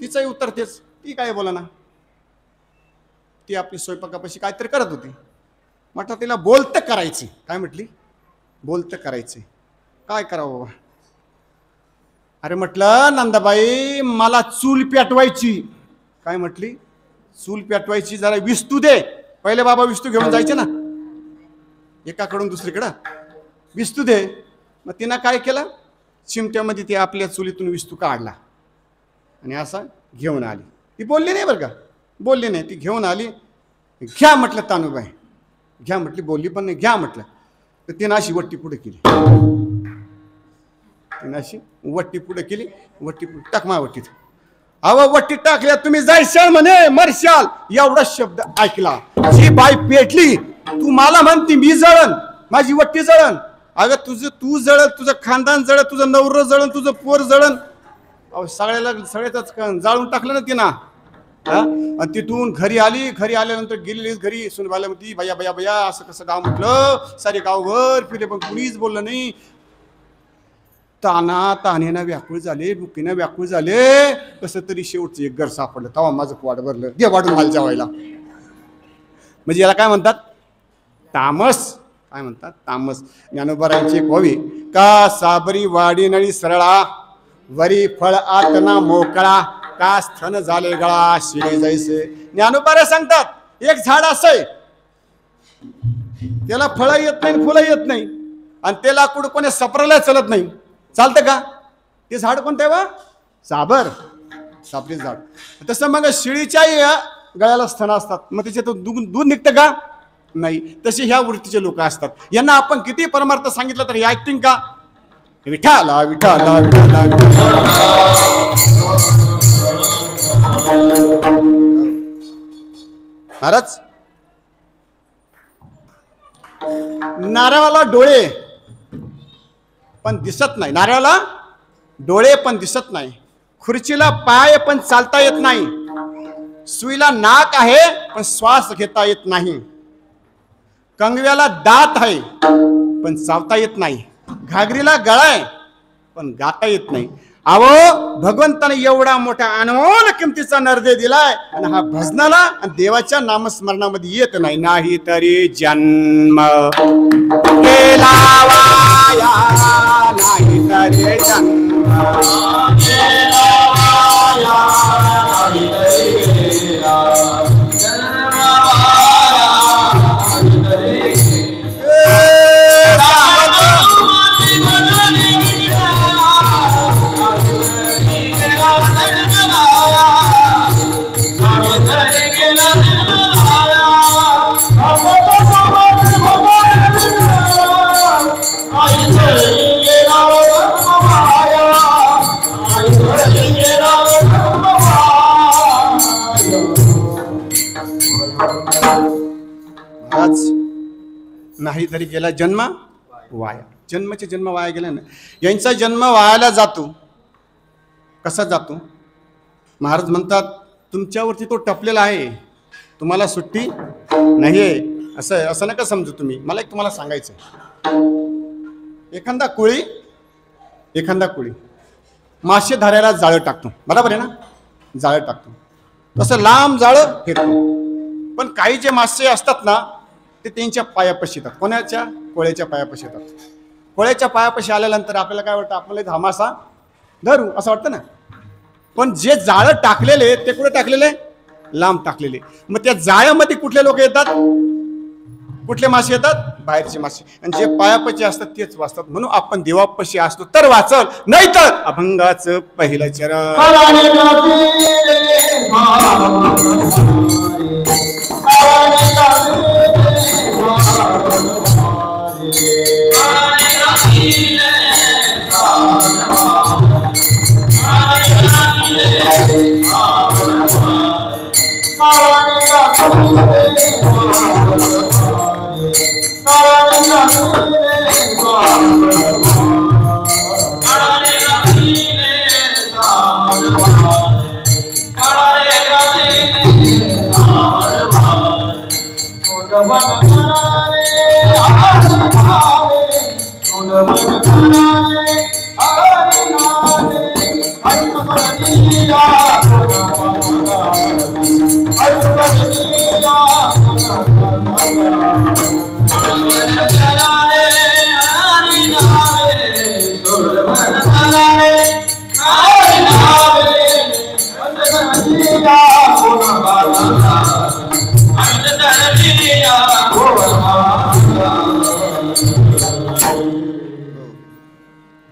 तिचंही उत्तर तेच, ती काय बोला ना. ती आपली स्वयंपाकापाशी काहीतरी करत होती. म्हटलं तिला बोलतं करायचं. काय म्हटली, बोलतं करायचं. काय करावं बाबा. अरे म्हटलं नंदाबाई मला चूल पेटवायची. काय म्हटली, चूल पेटवायची, जरा विस्तू दे. पहिले बाबा विस्तू घेऊन जायचे ना, एकाकडून दुसरीकडं, विस्तू दे. मग तिनं काय केलं, चिमट्यामध्ये ती आपल्या चुलीतून विस्तू काढला आणि असा घेऊन आली. ती बोलली नाही बरं का, बोलली नाही. ती घेऊन आली. घ्या म्हटलं तानुबाई, घ्या म्हटली. बोलली पण नाही, घ्या म्हटलं. तर तिनं अशी वट्टी पुढे केली. वट्टी पुढे टाकमा वट्टीत. अहो वट्टी टाकल्या, तुम्ही जायशाल म्हणे, मरशाल, एवढा शब्द ऐकला. जी बाई पेटली. तू मला म्हणती मी जळण, माझी वट्टी जळण. अगं तू जळण, तुझं खानदान जळण, तुझं नवरं जळण, तुझं पोर जळण. अहो सगळ्याच जाळून टाकलं ना तिनं. आणि तिथून घरी आली. घरी आल्यानंतर गेलेली घरी सुनबाला म्हणती, बया बया बया असं कसं गाव म्हटलं. सारे गावभर फिरले पण कुणीच बोललं नाही. तानेनं व्याकुळ झाले, बुकीनं व्याकुळ झाले. कसं तरी शेवटचं एक घर सापडलं. तेव्हा माझं पोट भरलं. दे वाढून मला जेवायला. म्हणजे याला काय म्हणतात, तामस. काय म्हणतात, तामस. ज्ञानोबारांची एक व्हावी का, साबरी वाडी नळी सरळा, वरी फळ आतना मोकळा, का स्थन झाले गळा शिळे जैसे. ज्ञानोबारा सांगतात एक झाड असंय, त्याला फळं येत नाही, फुलं येत नाही, आणि ते लाकूड कोणी सपरायला चलत नाही. चालतं का? ते झाड कोणतं आहे बा, साबरीचं झाड. तसं मग शिळीच्या गळ्याला स्तन असतात, मग त्याच्यातून दूध निघतं का? नाही. तसे ह्या वृत्तीचे लोक असतात. यांना आपण किती परमार्थ सांगितलं तर हे ऐकतील का? विठाला विठाला विठाला महाराज, नारळाला डोळे पण दिसत नाही, नारळाला डोळे पण दिसत नाही, खुर्चीला पाय पण चालता येत नाही, सुईला नाक आहे पण श्वास घेता येत नाही, कंगव्याला दात आहे पण चावता येत नाही, घागरीला गळा आहे पण गाता येत नाही. अहो, भगवंताने एवढा मोठा अनमोल किमतीचा नरदे दिलाय आणि हा भजनाला आणि देवाच्या नामस्मरणामध्ये येत नाही. नाही तरी जन्म गेला वाया, नाही तरी जन्म गेला वाया, नाही तरी गेला जन्म वाया, नाही तरी नाही तरी गेला जन्म वाया. जन्माचे जन्म वाया गेला ना. यांचा जन्म वायाला जातो. कसा जातो? महाराज म्हणतात तुमच्यावरती तो टपलेला आहे, तुम्हाला सुट्टी नाही आहे. असं नका समजू तुम्ही. मला एक तुम्हाला सांगायचं, एखादा कोळी मासे धरायला जाळं टाकतो, बरोबर आहे ना? जाळं टाकतो तसं लांब जाळं फेकतो. पण काही जे मासे असतात ना ते त्यांच्या पायापाशी येतात. कोणाच्या? कोळ्याच्या पायापाशी येतात. कोळ्याच्या पायापाशी आल्यानंतर आपल्याला काय वाटतं? आपल्याला हा मासा धरू असं वाटतं ना. पण जे जाळं टाकलेले ते कुठे टाकलेले? लांब टाकलेले. मग त्या जाळ्यामध्ये कुठले लोक येतात? कुठले मासे येतात? बाहेरचे मासे. आणि जे पायापाशी असतात तेच वाचतात. म्हणून आपण देवापाशी असतो तर वाचल, नाही तर अभंगाचं पहिलं चरण.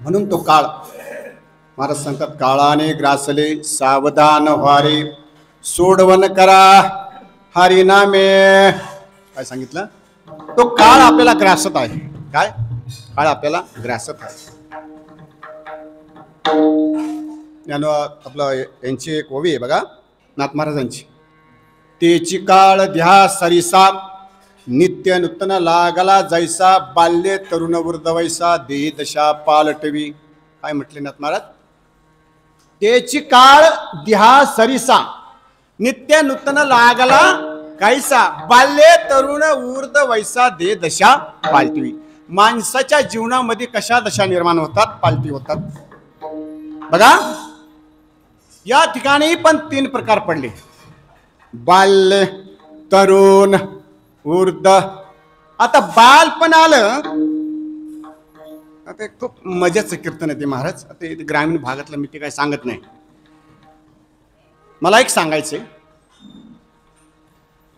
म्हणून तो काळ महाराज सांगतात, काळाने ग्रासले सावधान व्हारे, सोडवन करा हरिनामे. काय सांगितलं? तो काळ आपल्याला ग्रासत आहे. काय काळ आपल्याला ग्रासत आहे? यानं आपलं यांची एक ओवी आहे बघा, नाथ महाराजांची. तेची काळ ध्या सरिसा, नित्य नूतन लागला जैसा, बाल्ये तरुण वृद्ध वैसा, देही दशा पालटवी. काय म्हटले नाथ महाराज? तेची काळ ध्या सरिसा, नित्य नूतन लागला कैसा, बाल्ये तरुण वृद्ध वैसा, देह दशा पालटवी. माणसाच्या जीवनामध्ये कशा दशा निर्माण होतात? पालटी होतात. बघा या ठिकाणी पण 3 प्रकार पडले, बाल्य, तरुण, वृद्ध. आता बालपण आलं, आता खूप मजाचं कीर्तन आहे ते महाराज. आता ग्रामीण भागातलं मी ते काय सांगत नाही. मला एक सांगायचंय,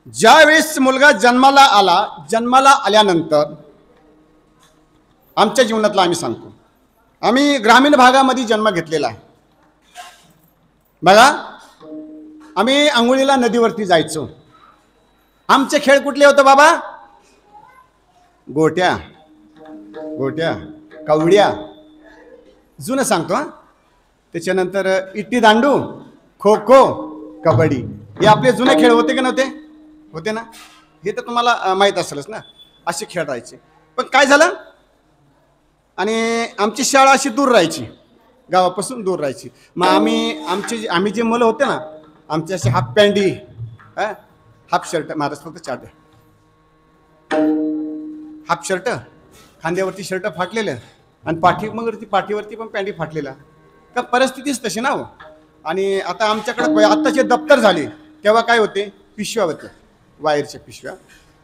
ज्यावेळेस मुलगा जन्माला आल्यानंतर आमच्या जीवनातला आम्ही सांगतो, आम्ही ग्रामीण भागामध्ये जन्म घेतलेला आहे. बघा आम्ही आंघोळीला नदीवरती जायचो. आमचे खेळ कुठले होते बाबा? गोट्या, गोट्या, कवड्या, जुनं सांगतो हा. त्याच्यानंतर इट्टी दांडू, खो खो, कबड्डी, हे आपले जुने खेळ होते की नव्हते? होते ना. हे तर तुम्हाला माहीत असेलच ना. असे खेळ राहायचे. पण काय झालं, आणि आमची शाळा अशी दूर राहायची, गावापासून दूर राहायची. मग आम्ही जे मुलं होते ना, आमचे असे half panty, half shirt, Maharaj फक्त चार हाफ शर्ट, खांद्यावरती शर्ट फाटलेलं, आणि पाठीवरती पण पॅन्टी फाटलेला. का परिस्थितीच तशी ना हो. आणि आता आमच्याकडे आत्ताचे दप्तर झाले, तेव्हा काय होते, पिशव्या होत्या, वायरच्या पिशव्या.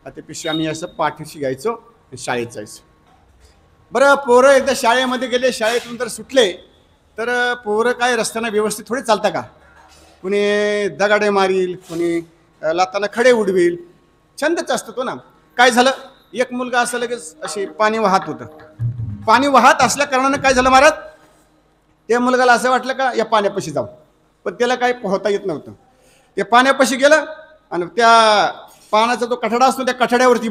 आता पिशव्या आम्ही असं पाठीशी घ्यायचो आणि शाळेत जायचो. बरं, पोरं एकदा शाळेमध्ये गेले, शाळेतून तर सुटले, तर पोरं काय रस्त्यानं व्यवस्थित थोडे चालता का? कुणी दगाडे मारील, कुणी लाताना खडे उडवील. छंदच असतो तो ना. काय झालं, एक मुलगा असं लगेच असे पाणी वाहत होतं. पाणी वाहत असल्या कारणानं काय झालं महाराज, त्या मुलगाला असं वाटलं का या पाण्यापाशी जाऊ, पण त्याला काही पोहता येत नव्हतं. ते पाण्यापाशी गेलं आणि त्या पाण्याचा जो कठडा असतो त्या कठड्यावरती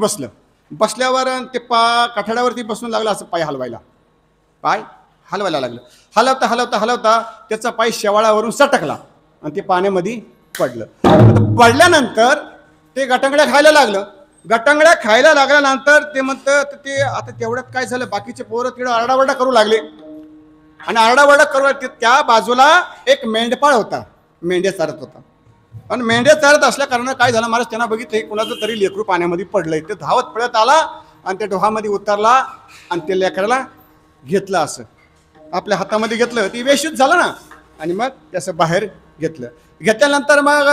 बसल्यावर ते कठड्यावरती बसून लागला असं पाय हलवायला लागलं. हलवता हलवता हलवता त्याचा पाय शेवाळावरून सटकला आणि ते पाण्यामध्ये पडलं. पडल्यानंतर ते गटांगड्या खायला लागलं. गटांगड्या खायला लागल्यानंतर ते म्हणतं ते आता तेवढ्यात काय झालं, बाकीचे पोरं तिकडं आरडाओरडा करू लागले, आणि आरडाओरडा करू लागले. त्या बाजूला एक मेंढपाळ होता, मेंढ्या चारत होता. आणि मेंढ्या चारत असल्या कारणानं काय झालं महाराज, त्यांना बघितलं कुणाचं तरी लेकरू पाण्यामध्ये पडलंय. ते धावत पळत आला आणि त्या डोहामध्ये उतरला आणि ते लेकराला घेतलं, असं आपल्या हातामध्ये घेतलं. ती वेशूत झालं ना, आणि मग त्याचं बाहेर घेतल्यानंतर मग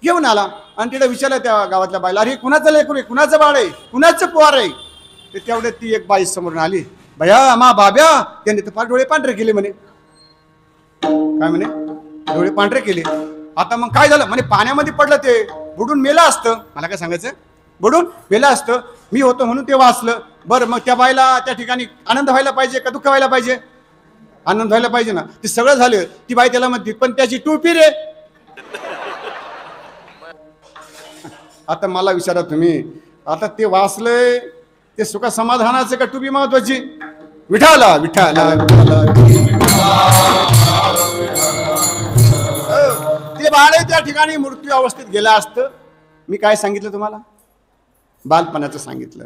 घेऊन आला आणि तिला विचारलं त्या गावातल्या बाईला, अरे कुणाचं लेकरू आहे, कुणाचं बाळ आहे, कुणाचं पोर आहे? ते तेवढ्यात ती एक बाई समोरून आली, भया मा बाब्या, त्यांनी तर फार डोळे पांढरे केले म्हणे. काय म्हणे, डोळे पांढरे केले. आता मग काय झालं म्हणे, पाण्यामध्ये पडलं, ते बुडून मेलं असतं. मला काय सांगायचं, बुडून मेलं असतं, मी होतो म्हणून ते वाचलं. बरं, मग त्या बाईला त्या ठिकाणी आनंद व्हायला पाहिजे का दुःख व्हायला पाहिजे? आनंद व्हायला पाहिजे ना. ते सगळं झालं. ती बाई त्याला म्हणते, पण त्याची टोपी रे. आता मला विचारा तुम्ही, आता ते वाचलंय ते सुख समाधानाचं का टोपी महत्वाची? विठाला विठाला ते बाळ त्या ठिकाणी मृत्यू अवस्थेत गेलं असतं. मी काय सांगितलं तुम्हाला, बालपणाचं सांगितलं.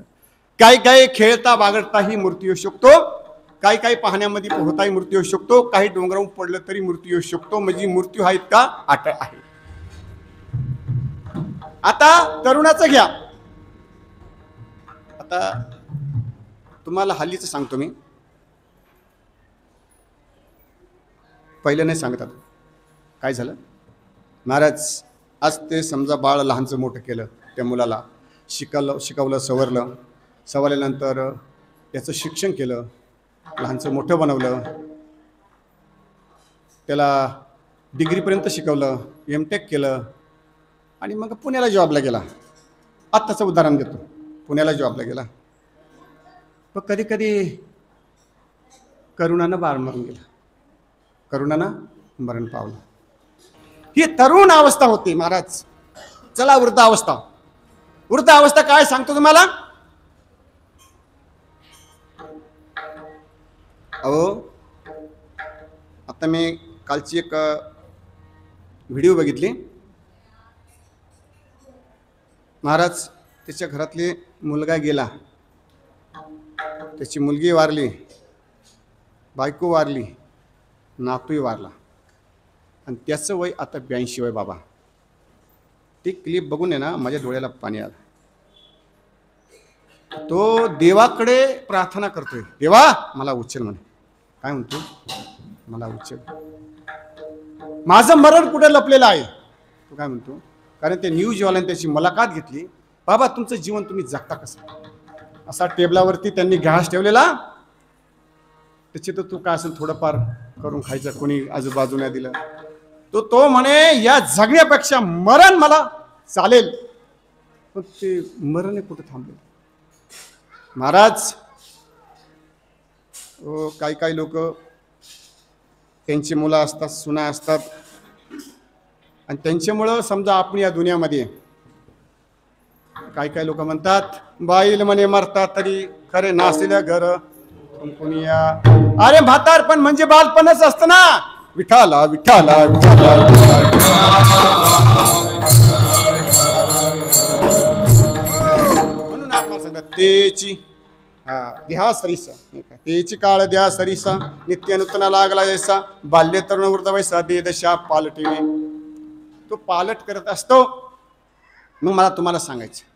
काही खेळता बागडताही मृत्यू येऊ शकतो, काही पाहण्यामध्ये पोहताही मृत्यू येऊ शकतो, काही डोंगरावून पडलं तरी मृत्यू येऊ शकतो. म्हणजे मृत्यू हा इतका अटळ आहे. आता तरुणाचं घ्या. आता तुम्हाला हल्लीचं सांगतो मी, पहिलं नाही सांगतात. काय झालं महाराज, आज ते समजा बाळ लहानचं मोठं केलं, त्या मुलाला शिकवलं सवरल्यानंतर त्याचं शिक्षण केलं, लहानचं मोठं बनवलं, त्याला डिग्रीपर्यंत शिकवलं, एमटेक केलं, आणि मग पुण्याला जॉबला गेला. आत्ताचं उदाहरण देतो, पुण्याला जॉबला गेला. पण कधी कधी करुणानं बाळ मरून गेला, करुणानं मरण पावलं. ही तरुण अवस्था होती महाराज. चला वृद्धावस्था. वृद्धावस्था काय सांगतो तुम्हाला, अहो आता मी कालची एक व्हिडिओ बघितली महाराज. त्याच्या घरातले मुलगा गेला, त्याची मुलगी वारली, बायको वारली, नातूही वारला, आणि त्याचं वय आता 82 वय बाबा. ती क्लिप बघून आहे ना माझ्या डोळ्याला पाणी आलं. तो देवाकडे प्रार्थना करतोय, देवा मला उचल म्हणे. काय म्हणतो, मला उचल, माझं मरण कुठे लपलेलं आहे. तो काय म्हणतो, कारण ते न्यूजवाल्याने त्याची मुलाखत घेतली. बाबा तुमचं जीवन तुम्ही जगता कसं? असा टेबलावरती त्यांनी घास ठेवलेला, त्याची तर तू काय असेल थोडंफार करून खायचं, कोणी आजूबाजूला दिलं. तो म्हणे या जगण्यापेक्षा मरण मला चालेल. पण ते मरण कुठे थांबले महाराज. काही लोक त्यांची मुलं असतात, सुना असतात, आणि त्यांच्यामुळं समजा आपण या दुनियामध्ये काही लोक म्हणतात बाईल म्हणे मरतात तरी खरे नासिल्या घर कुणी या. अरे म्हातारपण म्हणजे बालपणच असतं ना. विठाला विठाला विठाला म्हणून आत्मा सांगतात तेची द्या सरीसा तेची काळ द्या सरीसा नित्य नूतना लागला जैसा बाल्य तरुण वृद्ध वैसा दे दशा पालटिवे. तो पालट करत असतो. मग मला तुम्हाला सांगायचं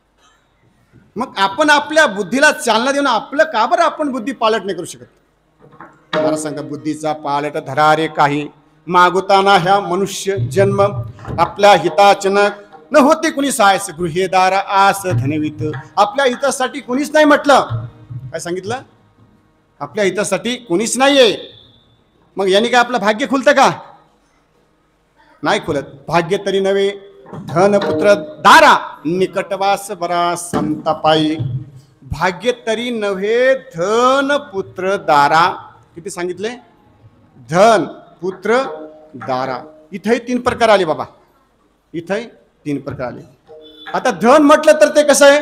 मग आपण आपल्या बुद्धीला चालना देऊन आपलं का बरं आपण बुद्धी पालट नाही करू शकत. मला सांगा बुद्धीचा पालट धरा रे काही मागुताना ह्या मनुष्य जन्म आपल्या हिताचनक न होते कुणी सायस गृहेदार आस धनवित. आपल्या हितासाठी कुणीच नाही म्हटलं. काय सांगितलं? आपल्या हितासाठी कुणीच नाहीये. मग यांनी काय आपलं भाग्य खुलतं का? नाही खुलत. भाग्य तरी नव्हे धन पुत्र दारा निकटवास बरा संतापाई. भाग्य तरी नव्हे धन पुत्र दारा. किती सांगितले? धन पुत्र दारा. इथंही 3 प्रकार आले बाबा. इथंही 3 प्रकार आले. आता धन म्हटलं तर ते कसं आहे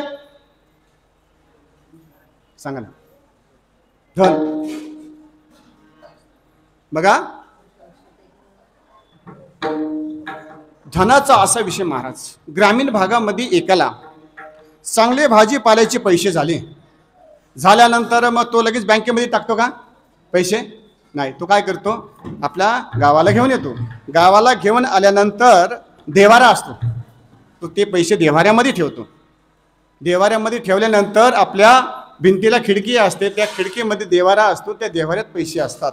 सांगा ना. धन बघा धनाचा असा विषय महाराज. ग्रामीण भागामध्ये एकाला चांगले भाजीपाल्याचे पैसे झाल्यानंतर मग तो लगेच बँकेमध्ये टाकतो का पैसे? नाही. तो काय करतो? आपल्या गावाला घेऊन येतो. गावाला घेऊन आल्यानंतर देवारा असतो. तो ते पैसे देवाऱ्यामध्ये ठेवतो. देवाऱ्यामध्ये ठेवल्यानंतर आपल्या भिंतीला खिडकी असते. त्या खिडकीमध्ये देवारा असतो. त्या देवाऱ्यात पैसे असतात.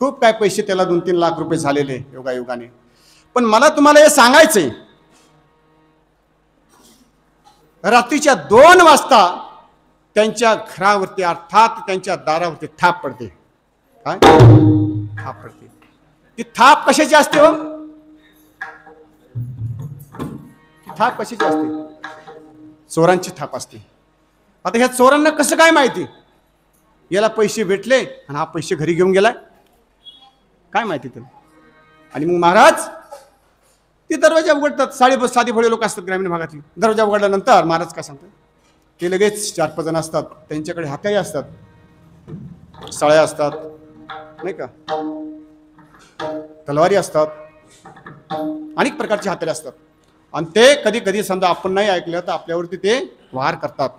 खूप काय पैसे त्याला 2-3 लाख रुपये झालेले योगायोगाने. पण मला तुम्हाला हे सांगायचंय रात्रीच्या 2 वाजता त्यांच्या घरावरती अर्थात त्यांच्या दारावरती थाप पडते. काय थाप पडते? ती थाप कशाची असते हो? थाप कशाची असते? चोरांची थाप असते. आता ह्या चोरांना कसं काय माहिती याला पैसे भेटले आणि हा पैसे घरी घेऊन गेलाय? काय माहिती त्याला? आणि मग महाराज ते दरवाजा उघडतात. साधी भोळे लोक असतात ग्रामीण भागातली. दरवाजा उघडल्यानंतर महाराज काय सांगतात? ते लगेच 4-5 जण असतात. त्यांच्याकडे हाताही असतात, सळ्या असतात नाही का, तलवारी असतात, अनेक प्रकारचे हाताळे असतात. आणि ते कधी कधी समजा आपण नाही ऐकलं तर आपल्यावरती ते वार करतात.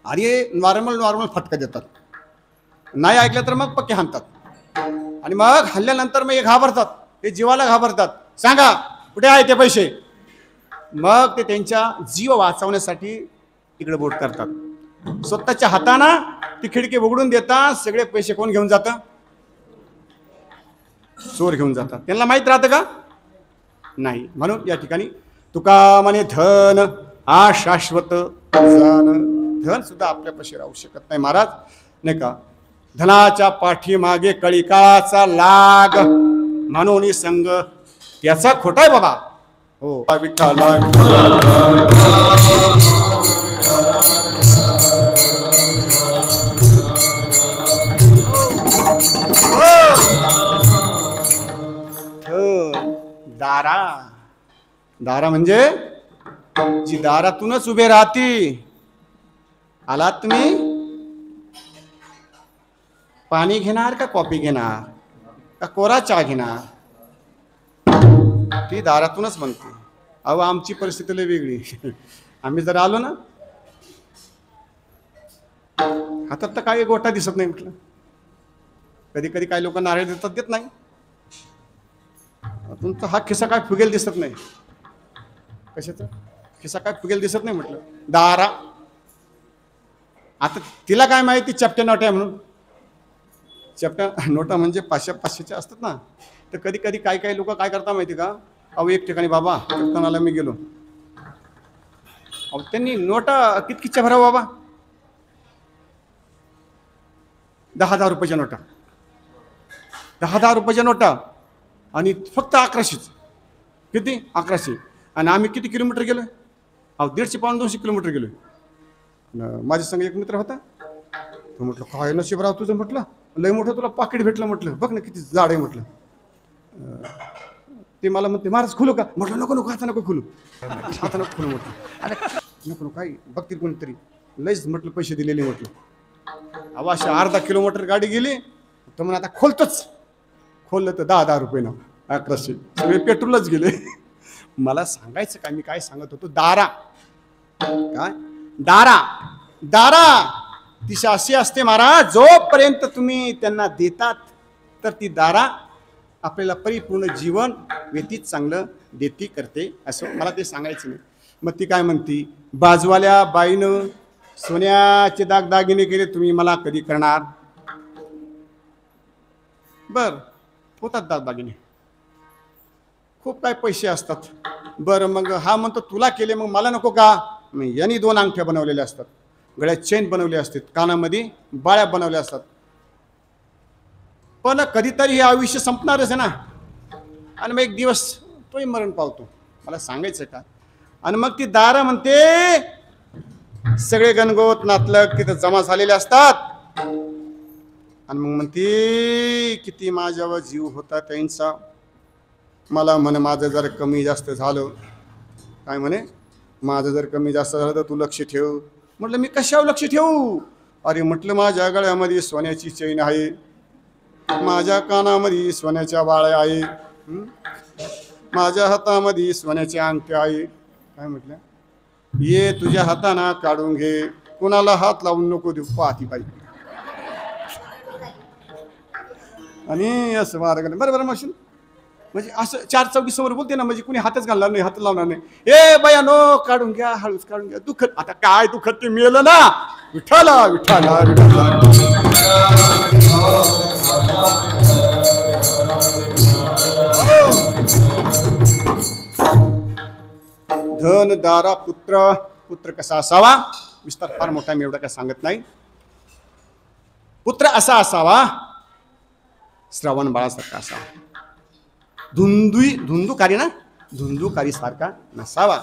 आणि नॉर्मल फटका देतात. नाही ऐकलं तर मग पक्के हाणतात. आणि मग हल्ल्यानंतर मग हे घाबरतात. ते जीवाला घाबरतात. सांगा कुठे आहे ते पैसे? मग ते त्यांच्या जीव वाचवण्यासाठी इकडे बोट करतात. स्वतःच्या हातानं ती खिडकी उघडून देतात. सगळे पैसे कोण घेऊन जातं? चोर घेऊन जातात. त्यांना माहित राहतं का? नाही. म्हणून या ठिकाणी तुका म्हणे धन अशाश्वत जान. धन सुद्धा आपल्यापाशी राहू शकत नाही महाराज नाही का. धनाच्या पाठीमागे कळी काळाचा लाग म्हणून संग त्याचा खोटा आहे बाबा. हो विठ्ठला दारा म्हणजे जी दारातूनच उभे राहती. आलात तुम्ही पाणी घेणार का कॉफी घेणार का कोरा चहा घेणार? ती दारातूनच म्हणते. अहो आमची परिस्थिती लय वेगळी. आम्ही जर आलो ना हातात तर काही गोटा दिसत नाही म्हटलं. कधी कधी काही लोक नारळ देतात, देत नाही. तुमचा हा खिसा काय फुगेल दिसत नाही. कशाचा खिसा काय फुगेल दिसत नाही म्हटलं. दारा. आता तिला काय माहिती चपट्या नोटा आहे म्हणून. चपट्या नोटा म्हणजे 500-500च्या असतात ना. तर कधी कधी काही लोक काय करतात माहिती का? अहो एक ठिकाणी बाबा कीर्तनाला मी गेलो. अहो त्यांनी नोटा कितकीच्या भराव बाबा? 10,000 रुपयाच्या नोटा. 10,000 रुपयाच्या नोटा आणि फक्त 1100. किती? 1100. आणि आम्ही किती किलोमीटर गेलो? अहो 150-200 किलोमीटर गेलो. माझ्या संग एक मित्र होता. तो म्हटलं काय नशीबराव तुझं म्हटलं. लय मोठं तुला पाकिट भेटलं म्हटलं. बघ ना किती जाड आहे म्हटलं. ते मला म्हणते महाराज खुलू का? म्हटलं नको नको, आता नको खुलू, आता नको खुलू म्हटलं. अरे नको नको, काही बघतील कोणीतरी, लयच म्हटलं पैसे दिलेले म्हटलं. अहो अशी अर्धा किलोमीटर गाडी गेली तर म्हणून आता खोलतोच. खोललं तर 10,000 रुपये ना 1100 सगळे पेट्रोलच गेले. मला सांगायचं काय, मी काय सांगत होतो, दारा काय दारा दारा ती अशी असते महाराज, जोपर्यंत तुम्ही त्यांना देतात तर ती दारा आपल्याला परिपूर्ण जीवन व्यतीत चांगलं देती करते, असं मला ते सांगायचं नाही. मग ती काय म्हणती, बाजूवाल्या बाईनं सोन्याचे दागदागिने केले, तुम्ही मला कधी करणार? बर होतात दागदागिने, खूप काय पैसे असतात. बरं मग हा म्हणतो तुला केले, मग मला नको का? यांनी 2 अंगठ्या बनवलेल्या असतात, गळ्यात चेन बनवली असते, कानामध्ये बाळ्या बनवल्या असतात. पण कधीतरी हे आयुष्य संपणारच आहे ना, आणि मग एक दिवस तोही मरण पावतो. मला सांगायचं का? आणि मग ती दारा म्हणते, सगळे गणगोत नातलग तिथं जमा झालेले असतात, आणि मग म्हणते किती माझ्यावर जीव होता त्यांचा, मला म्हणे माझं जर कमी जास्त झालं, काय म्हणे माझं जर कमी जास्त झालं तर तू लक्ष ठेव. म्हटलं मी कशावर लक्ष ठेवू? अरे म्हटलं माझ्या गळ्यामध्ये सोन्याची चैन आहे, माझ्या कानामध्ये सोन्याच्या बाळ्या आहे, माझ्या हातामध्ये सोन्याचे अंगठे आहे. काय म्हटलं, ये तुझ्या हाताना काढून घे, कुणाला हात लावून नको देऊ, पाहती बाई. आणि असं मार्ग बरोबर मशीन म्हणजे असं 4 चौकी समोर बोलते ना, म्हणजे कुणी हातच घालणार नाही, हात लावणार नाही. ए बाया नो काढून घ्या, हळूच काढून घ्या. दुःख आता काय दुःख ते मिळलं ना, विठाला विठाला विठाला. धन दारा पुत्र, पुत्र कसा असावा, विस्तार फार मोठा, मी एवढा काय सांगत नाही. पुत्र असा असावा, श्रवण बाळासारखा असावा, धुंदुकारी ना, धुंदुकारी सारखा नसावा,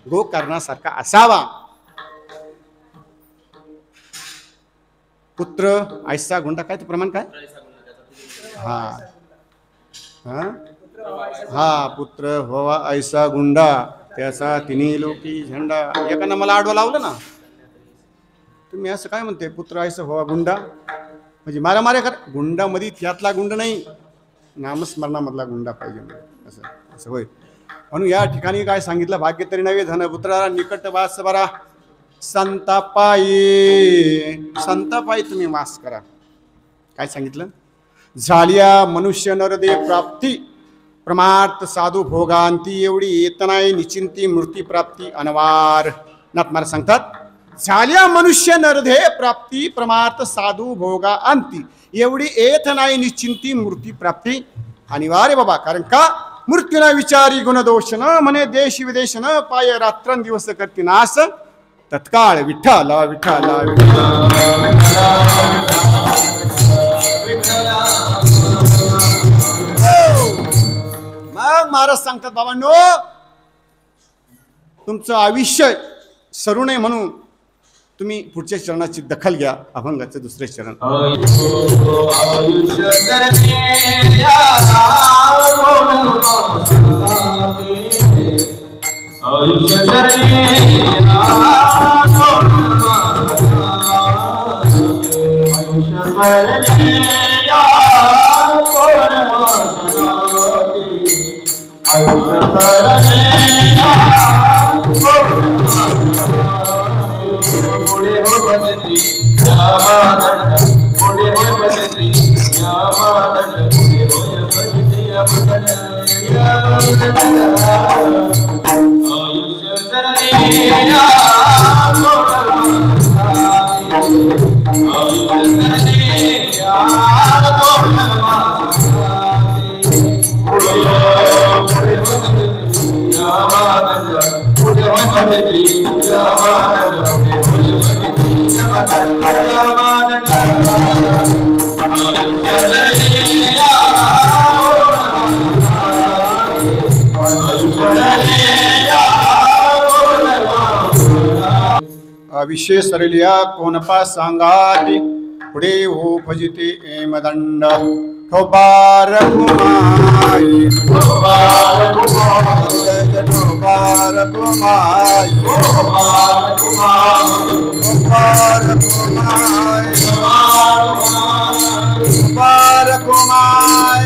गोकर्णासारखा असावा. पुत्र ऐसा गुंडा, काय ते प्रमाण काय? हा हा हा, पुत्र व्हावा ऐसा गुंडा, त्याचा तिन्ही लोकी झेंडा. एकानं मला आडवं लावलं ना, तुम्ही असं काय म्हणते, पुत्र ऐसा व्हावा गुंडा, म्हणजे मारामाऱ्या कर. गुंडामध्ये त्यातला गुंड नाही, नामस्मरणामधला गुंडा पाहिजे, असं असं होय. म्हणून या ठिकाणी काय सांगितलं, भाग्य तरी नव्हे धनपुत्राला निकट वास बरा, संतापायी, संतापायी तुम्ही वास करा. काय सांगितलं, झालिया मनुष्य नरदे प्राप्ती, प्रमार्थ साधू भोगांती, एवढी येत नाही निचिंती मूर्ती प्राप्ती अनवार. नाथ महाराज सांगतात, झाल्या मनुष्य नरदे प्राप्ती, प्रमार्थ साधू भोगा अंती, एवढी येत नाही निश्चिंती मूर्ती प्राप्ती अनिवार्य बाबा. कारण का, मृत्यूना विचारी गुणदोष न, म्हणे देश विदेश न, पाय रात्रंदिवस करती नाश, तत्काळ विठ्ठला विठ्ठला मग महाराज सांगतात, बाबांनो तुमचं आयुष्य सरू नये म्हणून तुम्ही पुढच्या चरणाची दखल घ्या. अभंगाचं दुसरे चरण. विशेष सरलिया कोणपा सांगाती, पुढे हो भजिते एमदंड. ठोबार कुमाई ठोबार कुमाई ठोबार कुमाई ठोबार कुमाई ठोबार कुमाई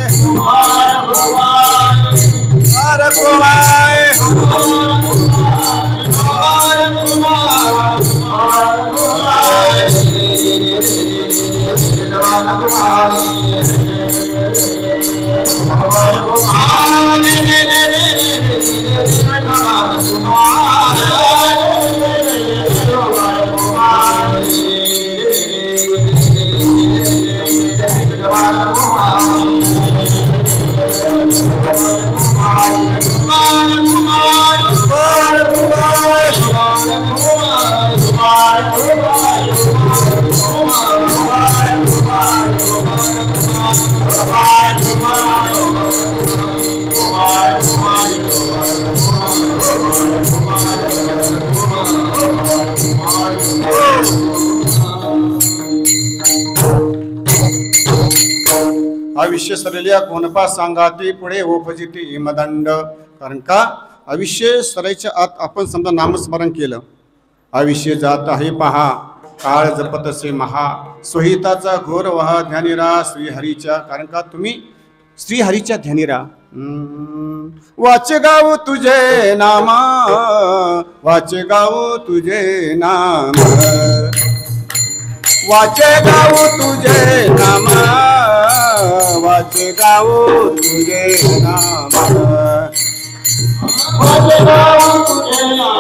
आयुष्य सरल्या कोणपा सांगाती पुढे ओफजिती हिमदंड. कारण का आयुष्य सरायच्या आत आपण समजा नामस्मरण केलं, आयुष्य जात आहे पहा काळ जपतसे महा, स्वहिताचा घोर वहा ध्यानीरा श्रीहरीच्या. कारण का तुम्ही श्रीहरीच्या ध्यानीरा. वाचे गाव तुझे नामा वाचे गाव तुझे नाम वाचे गाव तुझे नाम वाचे गाव तुझे नाम वाचे गाव तुझे नाम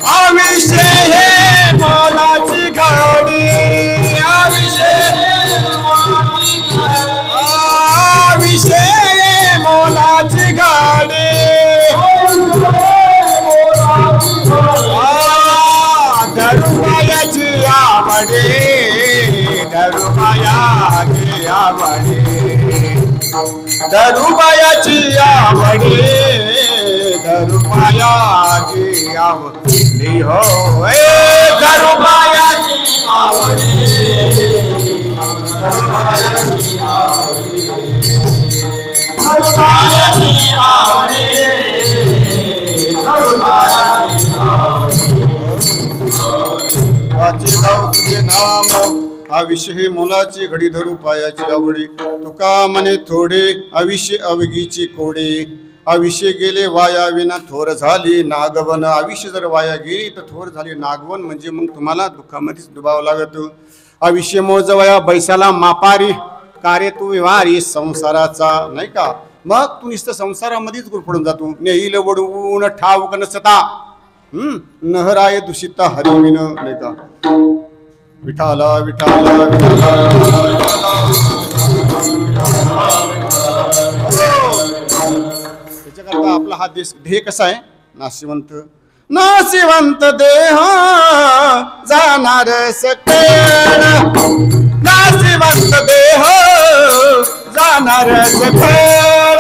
आविषय हे मोलाची गाडी आविषय मोलाची गाडी धरुबायाची आवडे धरुबायाची आवडे धरुबायाची आवडे धरुबायाची आवडे हो धरुबायाची आवडे वाचे गाव तुझे नाम आविषय मोलाची घडी धरू पायाची आवडी. तुका म्हणे थोडे आविष्य अवघीची कोडे, आविष्य गेले वाया विना थोर झाली नागवन. आविष्य जर वाया गेली तर थोर झाली नागवन, म्हणजे मग तुम्हाला दुःखामध्येच डुबावं लागत. आविष्य मोजवया बैसाला मापारी, कार्य तू व्यवहारी संसाराचा. नाही का मग तू नुसतं संसारामध्येच गुरफडून जातो. नेईल वडून ठाऊक नसता नहराय दूषिता हरिविन. नाही का विठाला विठाला त्याच्याकरता आपला हा ध्येय कसा आहे, नाशिवंत नाशिवंत देह जाणार सकेळ नाशिवंत देह जाणार सकेळ.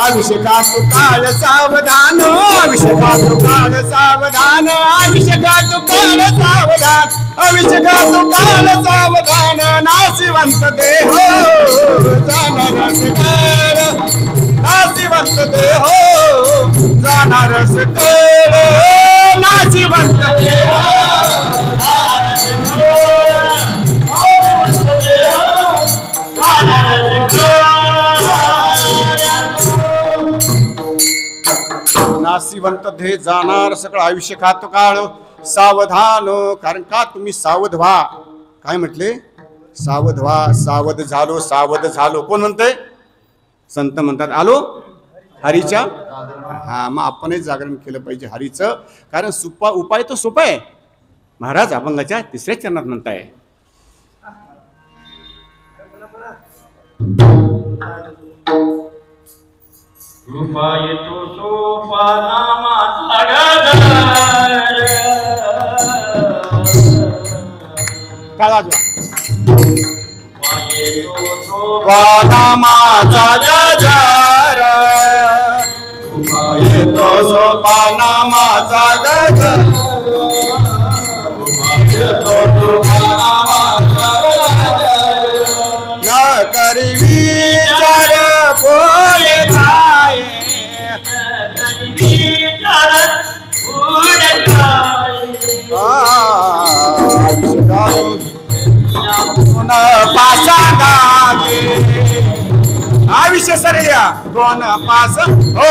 अभिषेका तू काळ सावधान अभिषेका तू काळ सावधान अभिषेका तू काळ सावधान अभिषेका तू काळ सावधान. नाशिवंत देह जाणार सकेळ नाशिवंत देह जाणार सकेळ नाशिवंत देह नाशिवंत देह जाणार सगळं आयुष्य खातो काळ सावधान. कारण का तुम्ही सावध व्हा. काय म्हटले सावध व्हा. सावध झालो सावध झालो कोण म्हणतंय, संत म्हणतात आलो हरीच्या. हा मग आपणही जागरण केलं पाहिजे हरीचं. कारण उपाय तो सोपा आहे. महाराज अभंगाच्या 3ऱ्या चरणात म्हणताय उपाय तो सोपा नामाचा गदा टाळ वाजवा नामाचा गजर येतो सोपा नामाचा गजर न करी विचार पुढे काय आयुष्य सरया दोन पास हो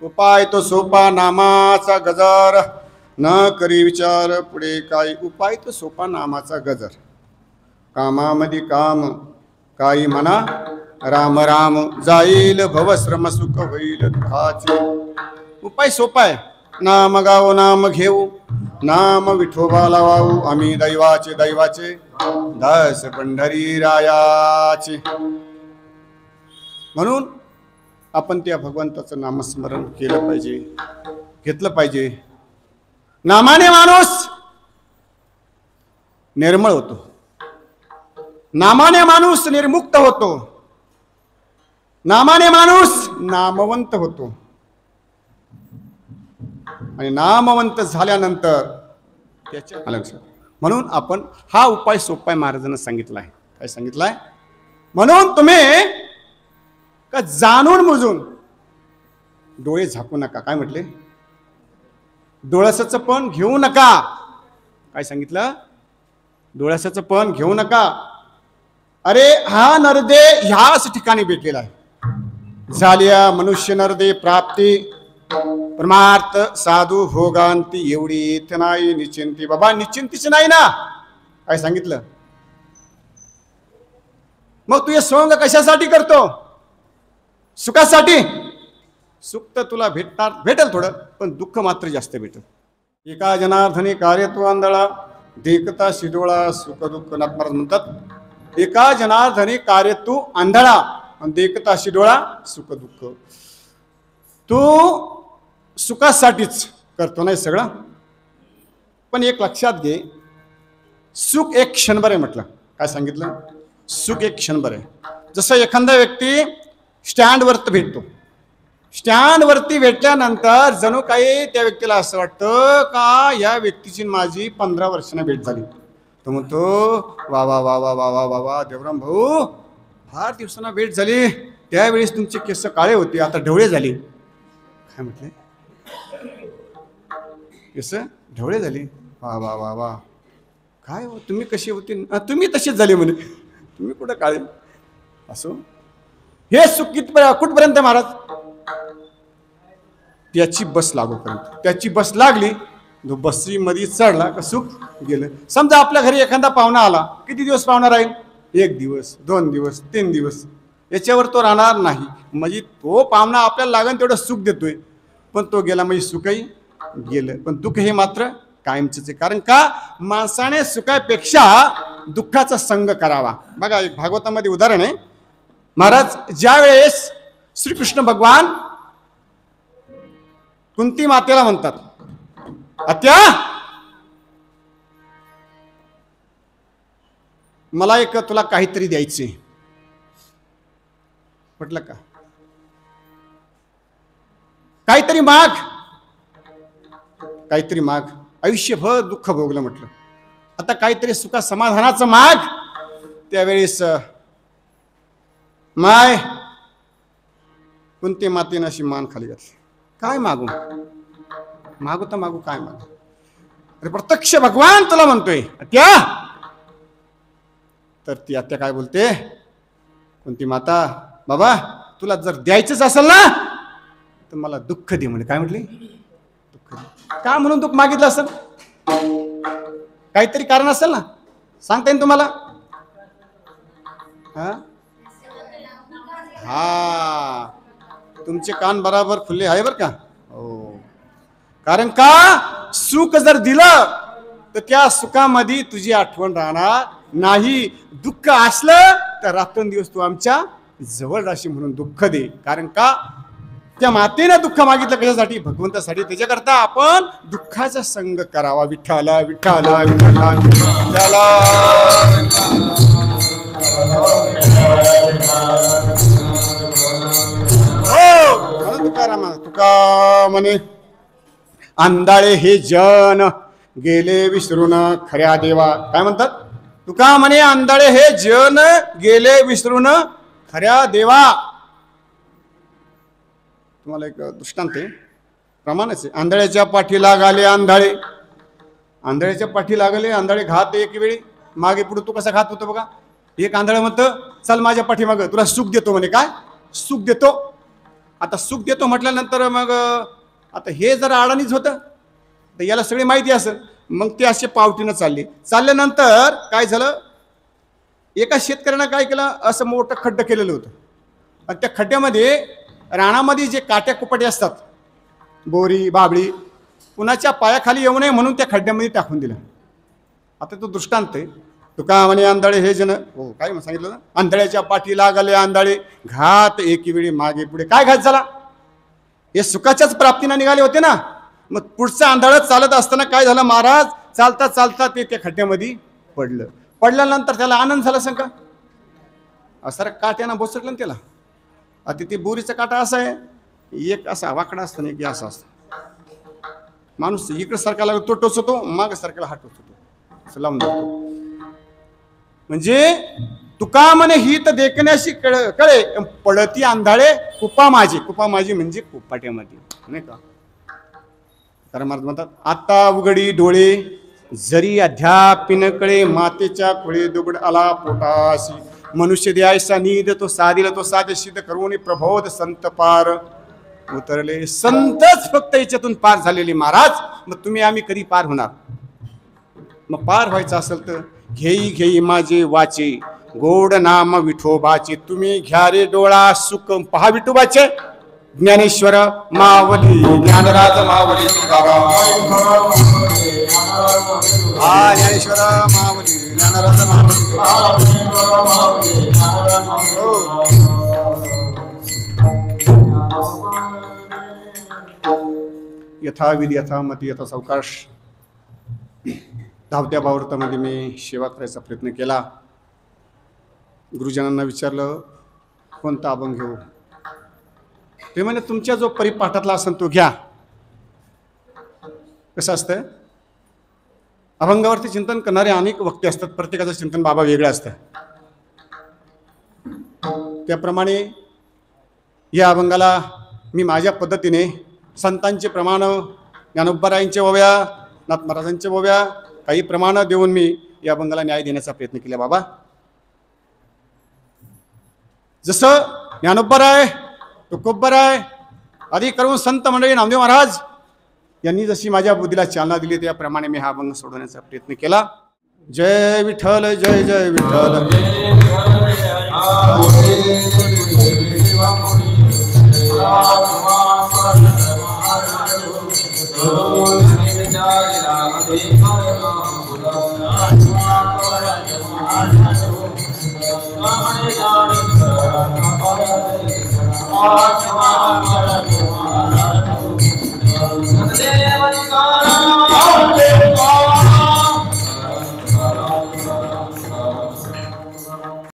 उपाय तो सोपा नामाचा गजर न करी विचार पुढे काय उपाय तो सोपा नामाचा गजर कामामध्ये काम काही म्हणा राम राम जाईल भवश्रम सुख होईल दुःखाचे उपाय सोपा आहे नाम गावो नाम घेऊ नाम विठोबा लावाऊ आम्ही दैवाचे दैवाचे दास पंढरी रायाचे म्हणून आपण त्या भगवंताचं नामस्मरण केलं पाहिजे घेतलं पाहिजे नामाने माणूस निर्मळ होतो नामाने माणूस निर्मुक्त होतो नामाने माणूस नामवंत होतो आणि नामवंत झाल्यानंतर त्याच्या लक्षात म्हणून आपण हा उपाय सोपाय महाराजांना सांगितला आहे काय सांगितलाय म्हणून तुम्ही का जाणून बुजून डोळे झाकू नका काय म्हटले डोळ्याचं पण घेऊ नका काय सांगितलं डोळ्याचं पण घेऊ नका अरे हा नरदे ह्याच ठिकाणी भेटलेला आहे झाल्या मनुष्य नरदे प्राप्ती परमार्थ साधू भोगांती एवढी येत नाही निश्चिंती बाबा निश्चिंतीच नाही ना काय सांगितलं मग तू हे सोंग कशासाठी करतो सुखासाठी सुख तर तुला भेटेल थोडं पण दुःख मात्र जास्त भेटेल एका जनार्दनी कार्य तू आंधळा देखता शिडोळा सुख दुःख नाथ म्हणतात एका जनार्दनी कार्य तू आंधळा आणि देखता शिडोळा सुख दुःख तू सुखासाठीच करतो नाही सगळं पण एक लक्षात घे सुख एक क्षणभर आहे म्हटलं काय सांगितलं सुख एक क्षणभर आहे जसं एखादा व्यक्ती स्टँडवरती भेटतो स्टँडवरती भेटल्यानंतर जणू काही त्या व्यक्तीला असं वाटतं का या व्यक्तीची माझी 15 वर्षांना भेट झाली तो म्हणतो वा वा वा वा वा वा वा वा देवराम भाऊ फार दिवसांना भेट झाली त्यावेळेस तुमचे केस काळे होते आता ढवळे झाले काय म्हटले केस ढवळे झाले वा वा वा वा काय हो तुम्ही कशी होते तुम्ही तसेच झाले म्हणे तुम्ही कुठं काळे असो हे सुख कुठपर्यंत महाराज त्याची बस लागूपर्यंत त्याची बस लागली बसमध्ये चढला का सुख गेलं समजा आपल्या घरी एखादा पाहुणा आला किती दिवस पाहुणा राहील 1 दिवस 2 दिवस 3 दिवस याच्यावर तो राहणार नाही म्हणजे तो पाहुणा आपल्याला लागेल तेवढं सुख देतोय पण तो गेला म्हणजे सुखही गेलं पण दुःख हे मात्र कायमचेच आहे कारण का माणसाने सुखापेक्षा दुःखाचा संग करावा बघा एक भागवतामध्ये उदाहरण आहे महाराज ज्या वेळेस श्रीकृष्ण भगवान कुंती मातेला म्हणतात आत्या मला एक तुला काहीतरी द्यायचे म्हटलं का काहीतरी माग काहीतरी माग आयुष्यभर दुःख भोगलं म्हटलं आता काहीतरी सुखा समाधानाचं माग त्यावेळेस माय कुंती मातेनं अशी मान खाली घातली काय मागू मागू तर मागू काय मागू अरे प्रत्यक्ष भगवान तुला म्हणतोय आत्या तर ती आत्या काय बोलते कुंती माता बाबा तुला जर द्यायचंच असेल ना तर मला दुःख दे म्हणे काय म्हटली दुःख दे का म्हणून दुःख मागितलं असेल काहीतरी कारण असेल ना सांगता येईल तुम्हाला हा तुमचे कान बराबर खुले आहे बरं का. हो, कारण का सुख जर दिलं तर त्या सुखामध्ये तुझी आठवण राहणार नाही. दुःख असलं तर रात्रंदिवस तू आमच्या जवळ राशी म्हणून दुःख दे. कारण का त्या मातेनं दुःख मागितलं कशासाठी? भगवंतासाठी. त्याच्याकरता आपण दुःखाचा संग करावा. विठ्ठला विठ्ठला विठ्ठला विठ्ठला. हो तुकारामा, तुका म्हणे आंधळे हे जन गेले विसरून खऱ्या देवा. काय म्हणतात? तुका म्हणे आंधळे हे जन गेले विसरून खऱ्या देवा. तुम्हाला एक दृष्टांत आहे, प्रमाणच आहे. आंधळ्याच्या पाठी लागले आंधळे, आंधळ्याच्या पाठी लागले आंधळे घात एक वेळी मागे पुढे. तू कसा घात होतो बघा. एक आंधळ म्हणतं चल माझ्या पाठी माग तुला सुख देतो म्हणे. काय सुख देतो? आता सुख देतो म्हटल्यानंतर मग आता हे जर अडाणीच होतं तर याला सगळी माहिती असेल. मग ते असे पावटीनं चालल्यानंतर काय झालं, एका शेतकऱ्यानं काय केलं, असं मोठं खड्डं केलेलं होतं. आणि त्या खड्ड्यामध्ये राणामध्ये जे काट्या कुपटे असतात, बोरी बाबळी, कुणाच्या पायाखाली येऊ नये म्हणून त्या खड्ड्यामध्ये टाकून दिलं. आता तो दृष्टांत आहे. तुका म्हणे आंधळे हे जन, हो काय सांगितलं ना, आंधळ्याच्या पाठी लागले आंधळे घात एकी वेळी मागे पुढे. काय घात झाला? हे सुखाच्याच प्राप्तीनं निघाले होते ना. मग पुढचं आंधळं चालत असताना काय झालं, महाराज चालता चालता ते त्या खड्ड्यामध्ये पडलं. पडल्यानंतर त्याला आनंद झाला. सांगा असं काट्यानं बसटलं ना त्याला. आता ते बोरीचा काटा असा आहे, एक असा वाकडा असतो ना, एक असा असतो. माणूस इकडे सारखा तो टोचतो, माग सारख्याला हा टोचतो, असं लावून जातो. म्हणजे तुका म्हणे हित देखण्याशी कळे पडती आंधळे कुपा माझी. कुपा माझी म्हणजे कुपाट्यामध्ये, नाही का. तर महाराज म्हणतात आता उघडी डोळे जरी अध्यापिन कळे मातेच्या कुळे दुगड आला पोटाशी. मनुष्य द्यायचा नीद तो साधीला तो साधे सिद्ध करून प्रबोध संत पार उतरले. संतच फक्त याच्यातून पार झालेले महाराज. मग तुम्ही आम्ही कधी पार होणार? मग पार व्हायचं असेल तर घेई घेई माझे वाचे गोड नाम विठोबाचे. तुम्ही घ्या रे डोळा सुख पहा विठोबाचे. ज्ञानेश्वर मावली ज्ञानराज मावली हा ज्ञानेश्वर मावली ज्ञानराज मावली. यथाविधी यथामती यथा सावकाश धावत्या भावार्थामध्ये मी सेवा करायचा प्रयत्न केला. गुरुजनांना विचारलं कोणता अभंग घेऊ. ते म्हणजे तुमच्या जो परिपाठातला असेल तो घ्या. कसं असतं, अभंगावरती चिंतन करणारे अनेक वक्ते असतात. प्रत्येकाचं चिंतन बाबा वेगळं असतं. त्याप्रमाणे या अभंगाला मी माझ्या पद्धतीने संतांचे प्रमाण, ज्ञानोबारायांच्या ओव्या, नाथ महाराजांच्या ओव्या, काही प्रमाण देऊन मी या अभंगाला न्याय देण्याचा प्रयत्न केला. बाबा जसं ज्ञानोबाराय, तुकोबाराय आदी करून संत मंडळी, नामदेव महाराज यांनी जशी माझ्या बुद्धीला चालना दिली त्याप्रमाणे मी हा अभंग सोडवण्याचा प्रयत्न केला. जय विठ्ठल जय जय विठ्ठल. Thank you.